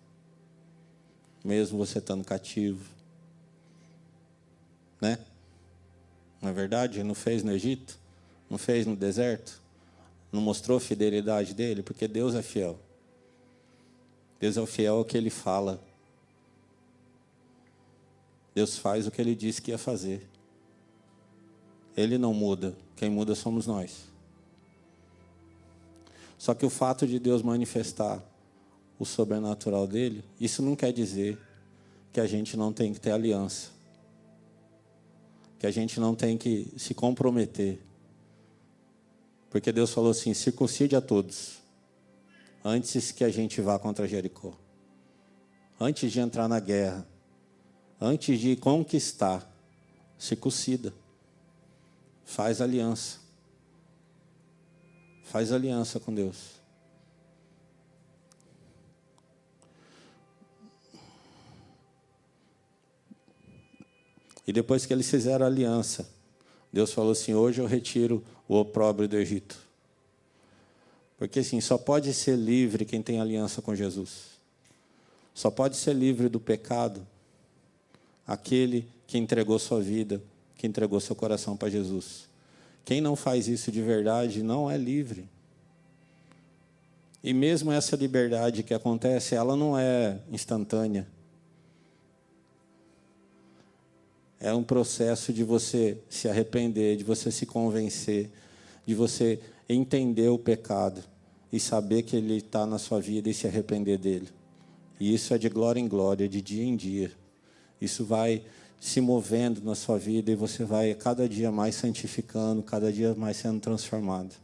Mesmo você estando cativo. Né? Não é verdade? Ele não fez no Egito? Não fez no deserto? Não mostrou a fidelidade dele? Porque Deus é fiel. Deus é o fiel ao que Ele fala. Deus faz o que Ele disse que ia fazer. Ele não muda. Quem muda somos nós. Só que o fato de Deus manifestar o sobrenatural dele, isso não quer dizer que a gente não tem que ter aliança. Que a gente não tem que se comprometer. Porque Deus falou assim, circuncide a todos, antes que a gente vá contra Jericó. Antes de entrar na guerra, antes de conquistar, circuncida. Faz aliança. Faz aliança com Deus. E depois que eles fizeram a aliança, Deus falou assim, hoje eu retiro o opróbrio do Egito. Porque assim, só pode ser livre quem tem aliança com Jesus. Só pode ser livre do pecado aquele que entregou sua vida, que entregou seu coração para Jesus. Quem não faz isso de verdade não é livre. E mesmo essa liberdade que acontece, ela não é instantânea. É um processo de você se arrepender, de você se convencer, de você entender o pecado e saber que ele está na sua vida e se arrepender dele. E isso é de glória em glória, de dia em dia. Isso vai se movendo na sua vida e você vai cada dia mais santificando, cada dia mais sendo transformado.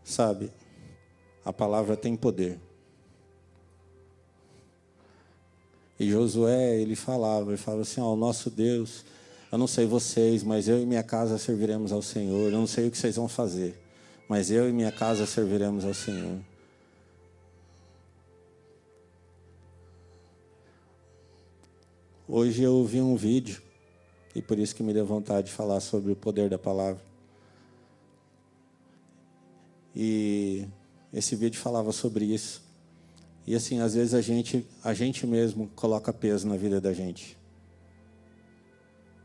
Sabe, a palavra tem poder. E Josué, ele falava assim, ó, o nosso Deus, eu não sei vocês, mas eu e minha casa serviremos ao Senhor. Eu não sei o que vocês vão fazer, mas eu e minha casa serviremos ao Senhor. Hoje eu vi um vídeo, e por isso que me deu vontade de falar sobre o poder da palavra. E esse vídeo falava sobre isso. E assim, às vezes a gente mesmo coloca peso na vida da gente.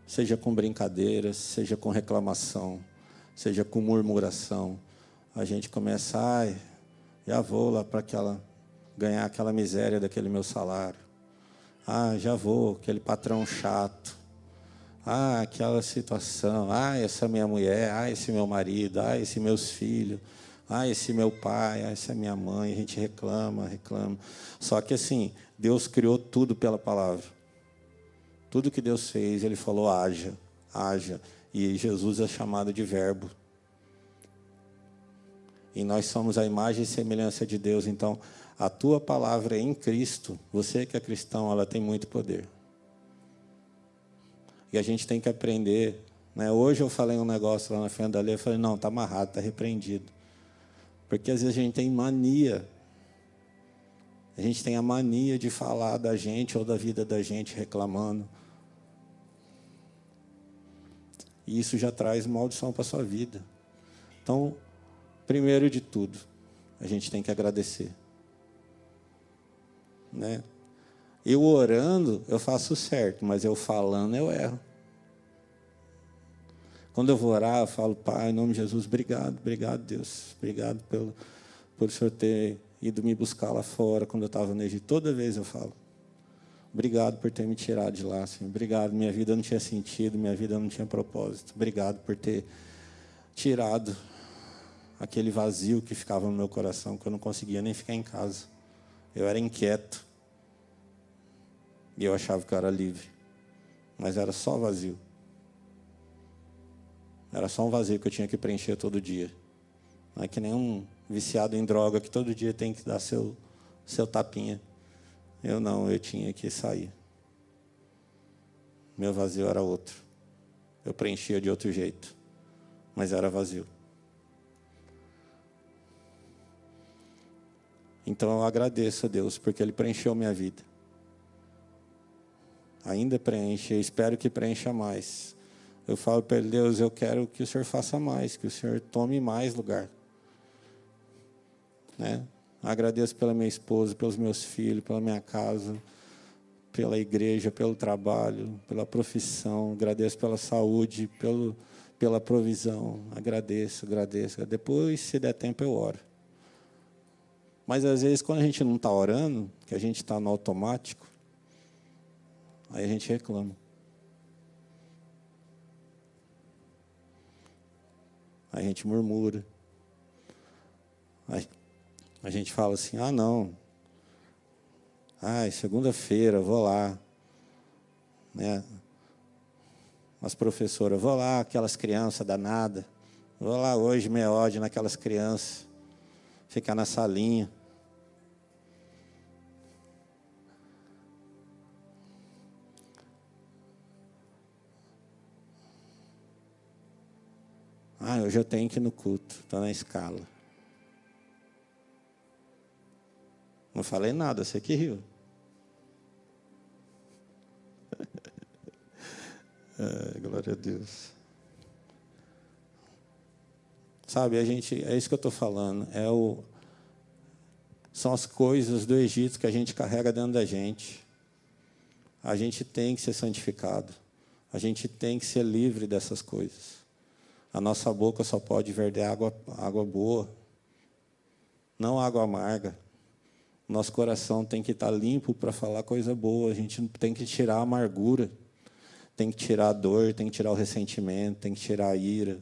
Seja com brincadeiras, seja com reclamação, seja com murmuração. A gente começa, já vou lá para ganhar aquela miséria daquele meu salário. Já vou, aquele patrão chato. Aquela situação. Essa minha mulher, esse meu marido, esses meus filhos. Esse meu pai, essa minha mãe. A gente reclama. Só que assim, Deus criou tudo pela palavra. Tudo que Deus fez, Ele falou, haja. E Jesus é chamado de verbo. E nós somos a imagem e semelhança de Deus. Então, a tua palavra em Cristo, você que é cristão, ela tem muito poder. E a gente tem que aprender. Né? Hoje eu falei um negócio lá na frente da lei, eu falei, não, está amarrado, está repreendido. Porque às vezes a gente tem mania. A gente tem a mania de falar da gente ou da vida da gente reclamando. E isso já traz maldição para a sua vida. Então, primeiro de tudo, a gente tem que agradecer. Né? Eu orando, eu faço certo, mas eu falando, eu erro. Quando eu vou orar, eu falo, Pai, em nome de Jesus, obrigado, Deus. Obrigado por o Senhor ter ido me buscar lá fora, quando eu estava no Egito. Toda vez eu falo, obrigado por ter me tirado de lá, Senhor. Obrigado, minha vida não tinha sentido, minha vida não tinha propósito. Obrigado por ter tirado aquele vazio que ficava no meu coração, que eu não conseguia nem ficar em casa. Eu era inquieto. E eu achava que eu era livre. Mas era só vazio. Era só um vazio que eu tinha que preencher todo dia. Não é que nem um viciado em droga que todo dia tem que dar seu tapinha. Eu não, eu tinha que sair. Meu vazio era outro. Eu preenchia de outro jeito. Mas era vazio. Então eu agradeço a Deus, porque Ele preencheu minha vida. Ainda preenche, eu espero que preencha mais. Eu falo para Ele, Deus, eu quero que o Senhor faça mais, que o Senhor tome mais lugar. Né? Agradeço pela minha esposa, pelos meus filhos, pela minha casa, pela igreja, pelo trabalho, pela profissão. Agradeço pela saúde, pela provisão. Agradeço. Depois, se der tempo, eu oro. Mas, às vezes, quando a gente não está orando, que a gente está no automático, aí a gente reclama. A gente murmura. Aí a gente fala assim, não. Segunda-feira, vou lá. Né? As professoras, vou lá, aquelas crianças danadas. Vou lá hoje, meia hora naquelas crianças. Ficar na salinha. Hoje eu tenho que ir no culto, estou na escala. falei nada, você que riu. Glória a Deus. Sabe, é isso que eu estou falando. São as coisas do Egito que a gente carrega dentro da gente. A gente tem que ser santificado. A gente tem que ser livre dessas coisas. A nossa boca só pode verter água boa, não água amarga. Nosso coração tem que estar limpo para falar coisa boa. A gente tem que tirar a amargura, tem que tirar a dor, tem que tirar o ressentimento, tem que tirar a ira,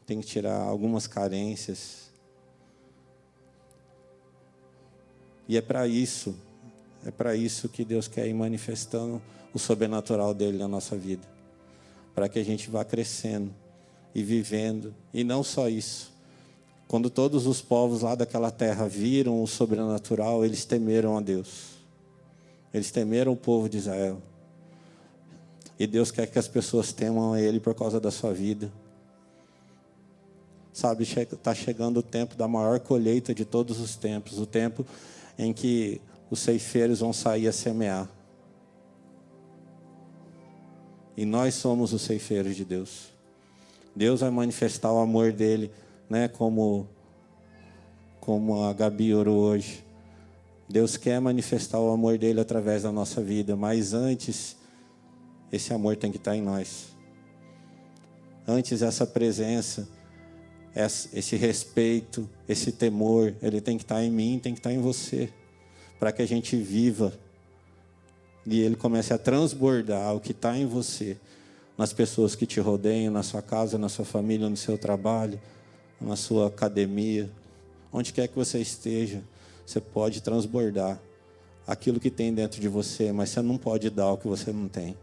tem que tirar algumas carências. E é para isso que Deus quer ir manifestando o sobrenatural dele na nossa vida, para que a gente vá crescendo e vivendo. E não só isso. Quando todos os povos lá daquela terra viram o sobrenatural, eles temeram a Deus. Eles temeram o povo de Israel. E Deus quer que as pessoas temam a Ele por causa da sua vida. Sabe, está chegando o tempo da maior colheita de todos os tempos, o tempo em que os ceifeiros vão sair a semear. E nós somos os ceifeiros de Deus. Deus vai manifestar o amor dele, né, como a Gabi orou hoje. Deus quer manifestar o amor dele através da nossa vida, mas antes, esse amor tem que estar em nós. Antes, essa presença, esse respeito, esse temor, ele tem que estar em mim, tem que estar em você, para que a gente viva e ele comece a transbordar o que está em você, nas pessoas que te rodeiam, na sua casa, na sua família, no seu trabalho, na sua academia, onde quer que você esteja, você pode transbordar aquilo que tem dentro de você, mas você não pode dar o que você não tem.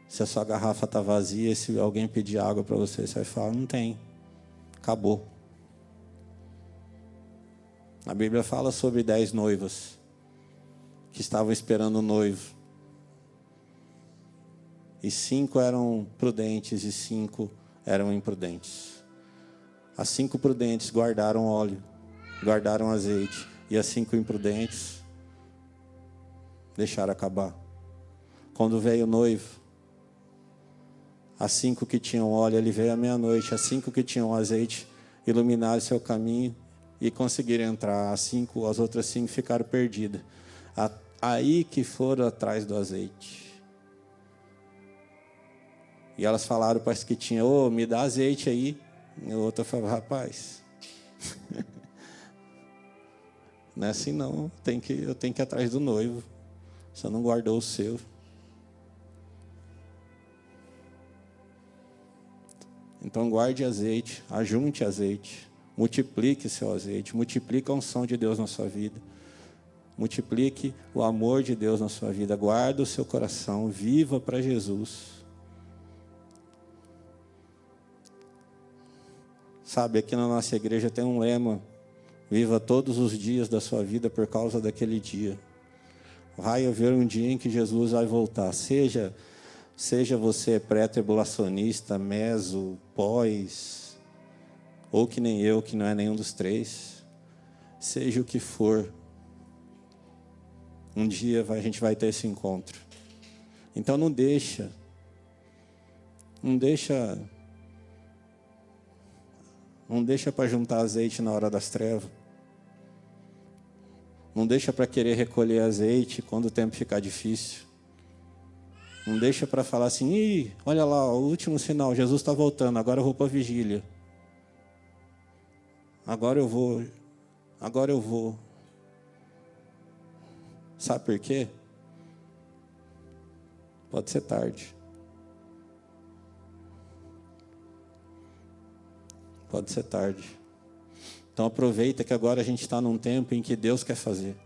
Se a sua garrafa está vazia, se alguém pedir água para você, você vai falar, não tem. Acabou. A Bíblia fala sobre 10 noivas que estavam esperando o noivo. E 5 eram prudentes e 5 eram imprudentes. As 5 prudentes guardaram óleo, guardaram azeite. E as 5 imprudentes deixaram acabar. Quando veio o noivo, as 5 que tinham óleo, ele veio à meia-noite. As 5 que tinham azeite iluminaram seu caminho e conseguiram entrar. As outras 5 ficaram perdidas. Aí que foram atrás do azeite. E elas falaram para as que tinham, me dá azeite aí. E a outra falou, rapaz, não é assim não, eu tenho que ir atrás do noivo. Você não guardou o seu. Então guarde azeite, ajunte azeite, multiplique seu azeite, multiplique a unção de Deus na sua vida, multiplique o amor de Deus na sua vida, guarde o seu coração, viva para Jesus. Sabe, aqui na nossa igreja tem um lema, viva todos os dias da sua vida por causa daquele dia. Vai haver um dia em que Jesus vai voltar, seja você pré-tribulacionista, meso, pós, ou que nem eu, que não é nenhum dos 3, seja o que for, um dia a gente vai ter esse encontro. Então não deixa para juntar azeite na hora das trevas. Não deixa para querer recolher azeite quando o tempo ficar difícil. Não deixa para falar assim, olha lá, o último sinal, Jesus está voltando, agora eu vou para a vigília. Agora eu vou. Sabe por quê? Pode ser tarde. Pode ser tarde. Então aproveita que agora a gente está num tempo em que Deus quer fazer.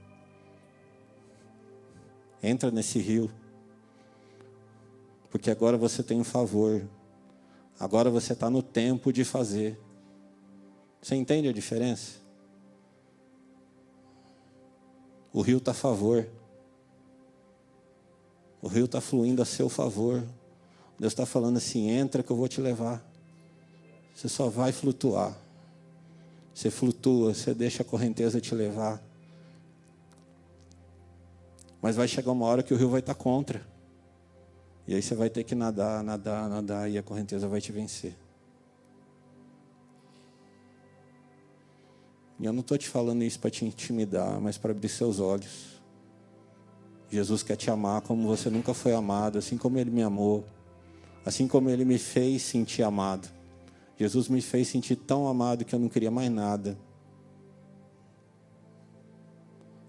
Entra nesse rio. Porque agora você tem um favor. Agora você está no tempo de fazer. Você entende a diferença? O rio está a favor. O rio está fluindo a seu favor. Deus está falando assim, entra que eu vou te levar. Você só vai flutuar. Você flutua, você deixa a correnteza te levar. Mas vai chegar uma hora que o rio vai estar contra. E aí você vai ter que nadar, nadar, nadar, e a correnteza vai te vencer. E eu não estou te falando isso para te intimidar, mas para abrir seus olhos. Jesus quer te amar como você nunca foi amado, assim como Ele me amou. Assim como Ele me fez sentir amado. Jesus me fez sentir tão amado que eu não queria mais nada.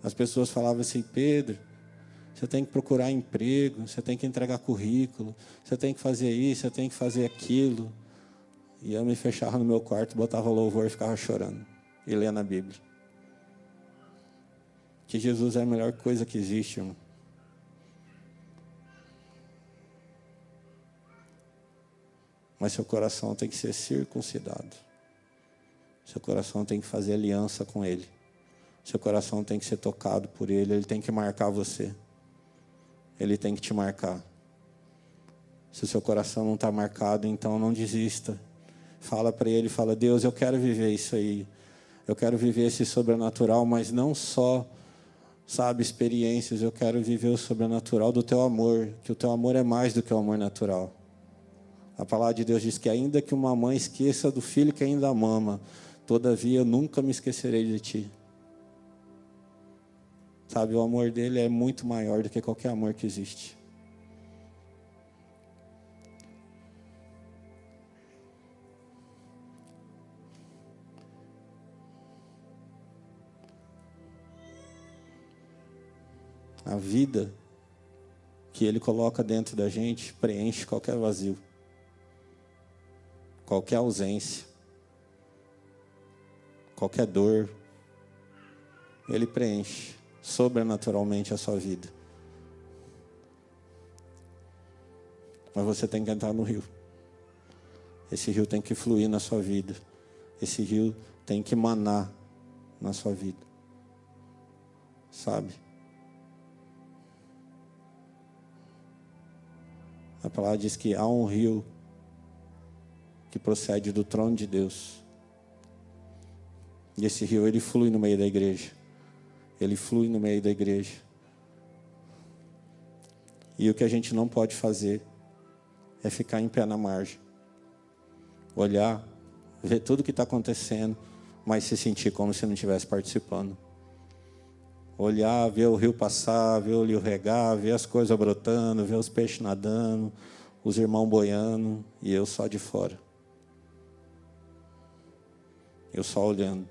As pessoas falavam assim, Pedro, você tem que procurar emprego, você tem que entregar currículo, você tem que fazer isso, você tem que fazer aquilo. E eu me fechava no meu quarto, botava louvor e ficava chorando. E lendo a Bíblia. Que Jesus é a melhor coisa que existe, irmão. Mas seu coração tem que ser circuncidado. Seu coração tem que fazer aliança com Ele. Seu coração tem que ser tocado por Ele. Ele tem que marcar você. Ele tem que te marcar. Se o seu coração não está marcado, então não desista. Fala para Ele, fala, Deus, eu quero viver isso aí. Eu quero viver esse sobrenatural, mas não só, sabe, experiências. Eu quero viver o sobrenatural do Teu amor. Que o Teu amor é mais do que o amor natural. A palavra de Deus diz que ainda que uma mãe esqueça do filho que ainda mama, todavia eu nunca me esquecerei de Ti. Sabe, o amor dele é muito maior do que qualquer amor que existe. A vida que Ele coloca dentro da gente preenche qualquer vazio, qualquer ausência, qualquer dor. Ele preenche sobrenaturalmente a sua vida. Mas você tem que entrar no rio. Esse rio tem que fluir na sua vida. Esse rio tem que manar na sua vida. Sabe? A palavra diz que há um rio que procede do trono de Deus. E esse rio, ele flui no meio da igreja. Ele flui no meio da igreja. E o que a gente não pode fazer é ficar em pé na margem. Olhar, ver tudo o que está acontecendo, mas se sentir como se não estivesse participando. Olhar, ver o rio passar, ver o rio regar, ver as coisas brotando, ver os peixes nadando, os irmãos boiando, e eu só de fora. Eu só olhando,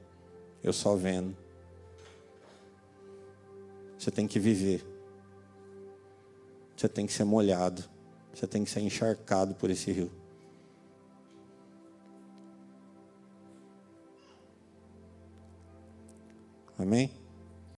eu só vendo. Você tem que viver. Você tem que ser molhado. Você tem que ser encharcado por esse rio. Amém?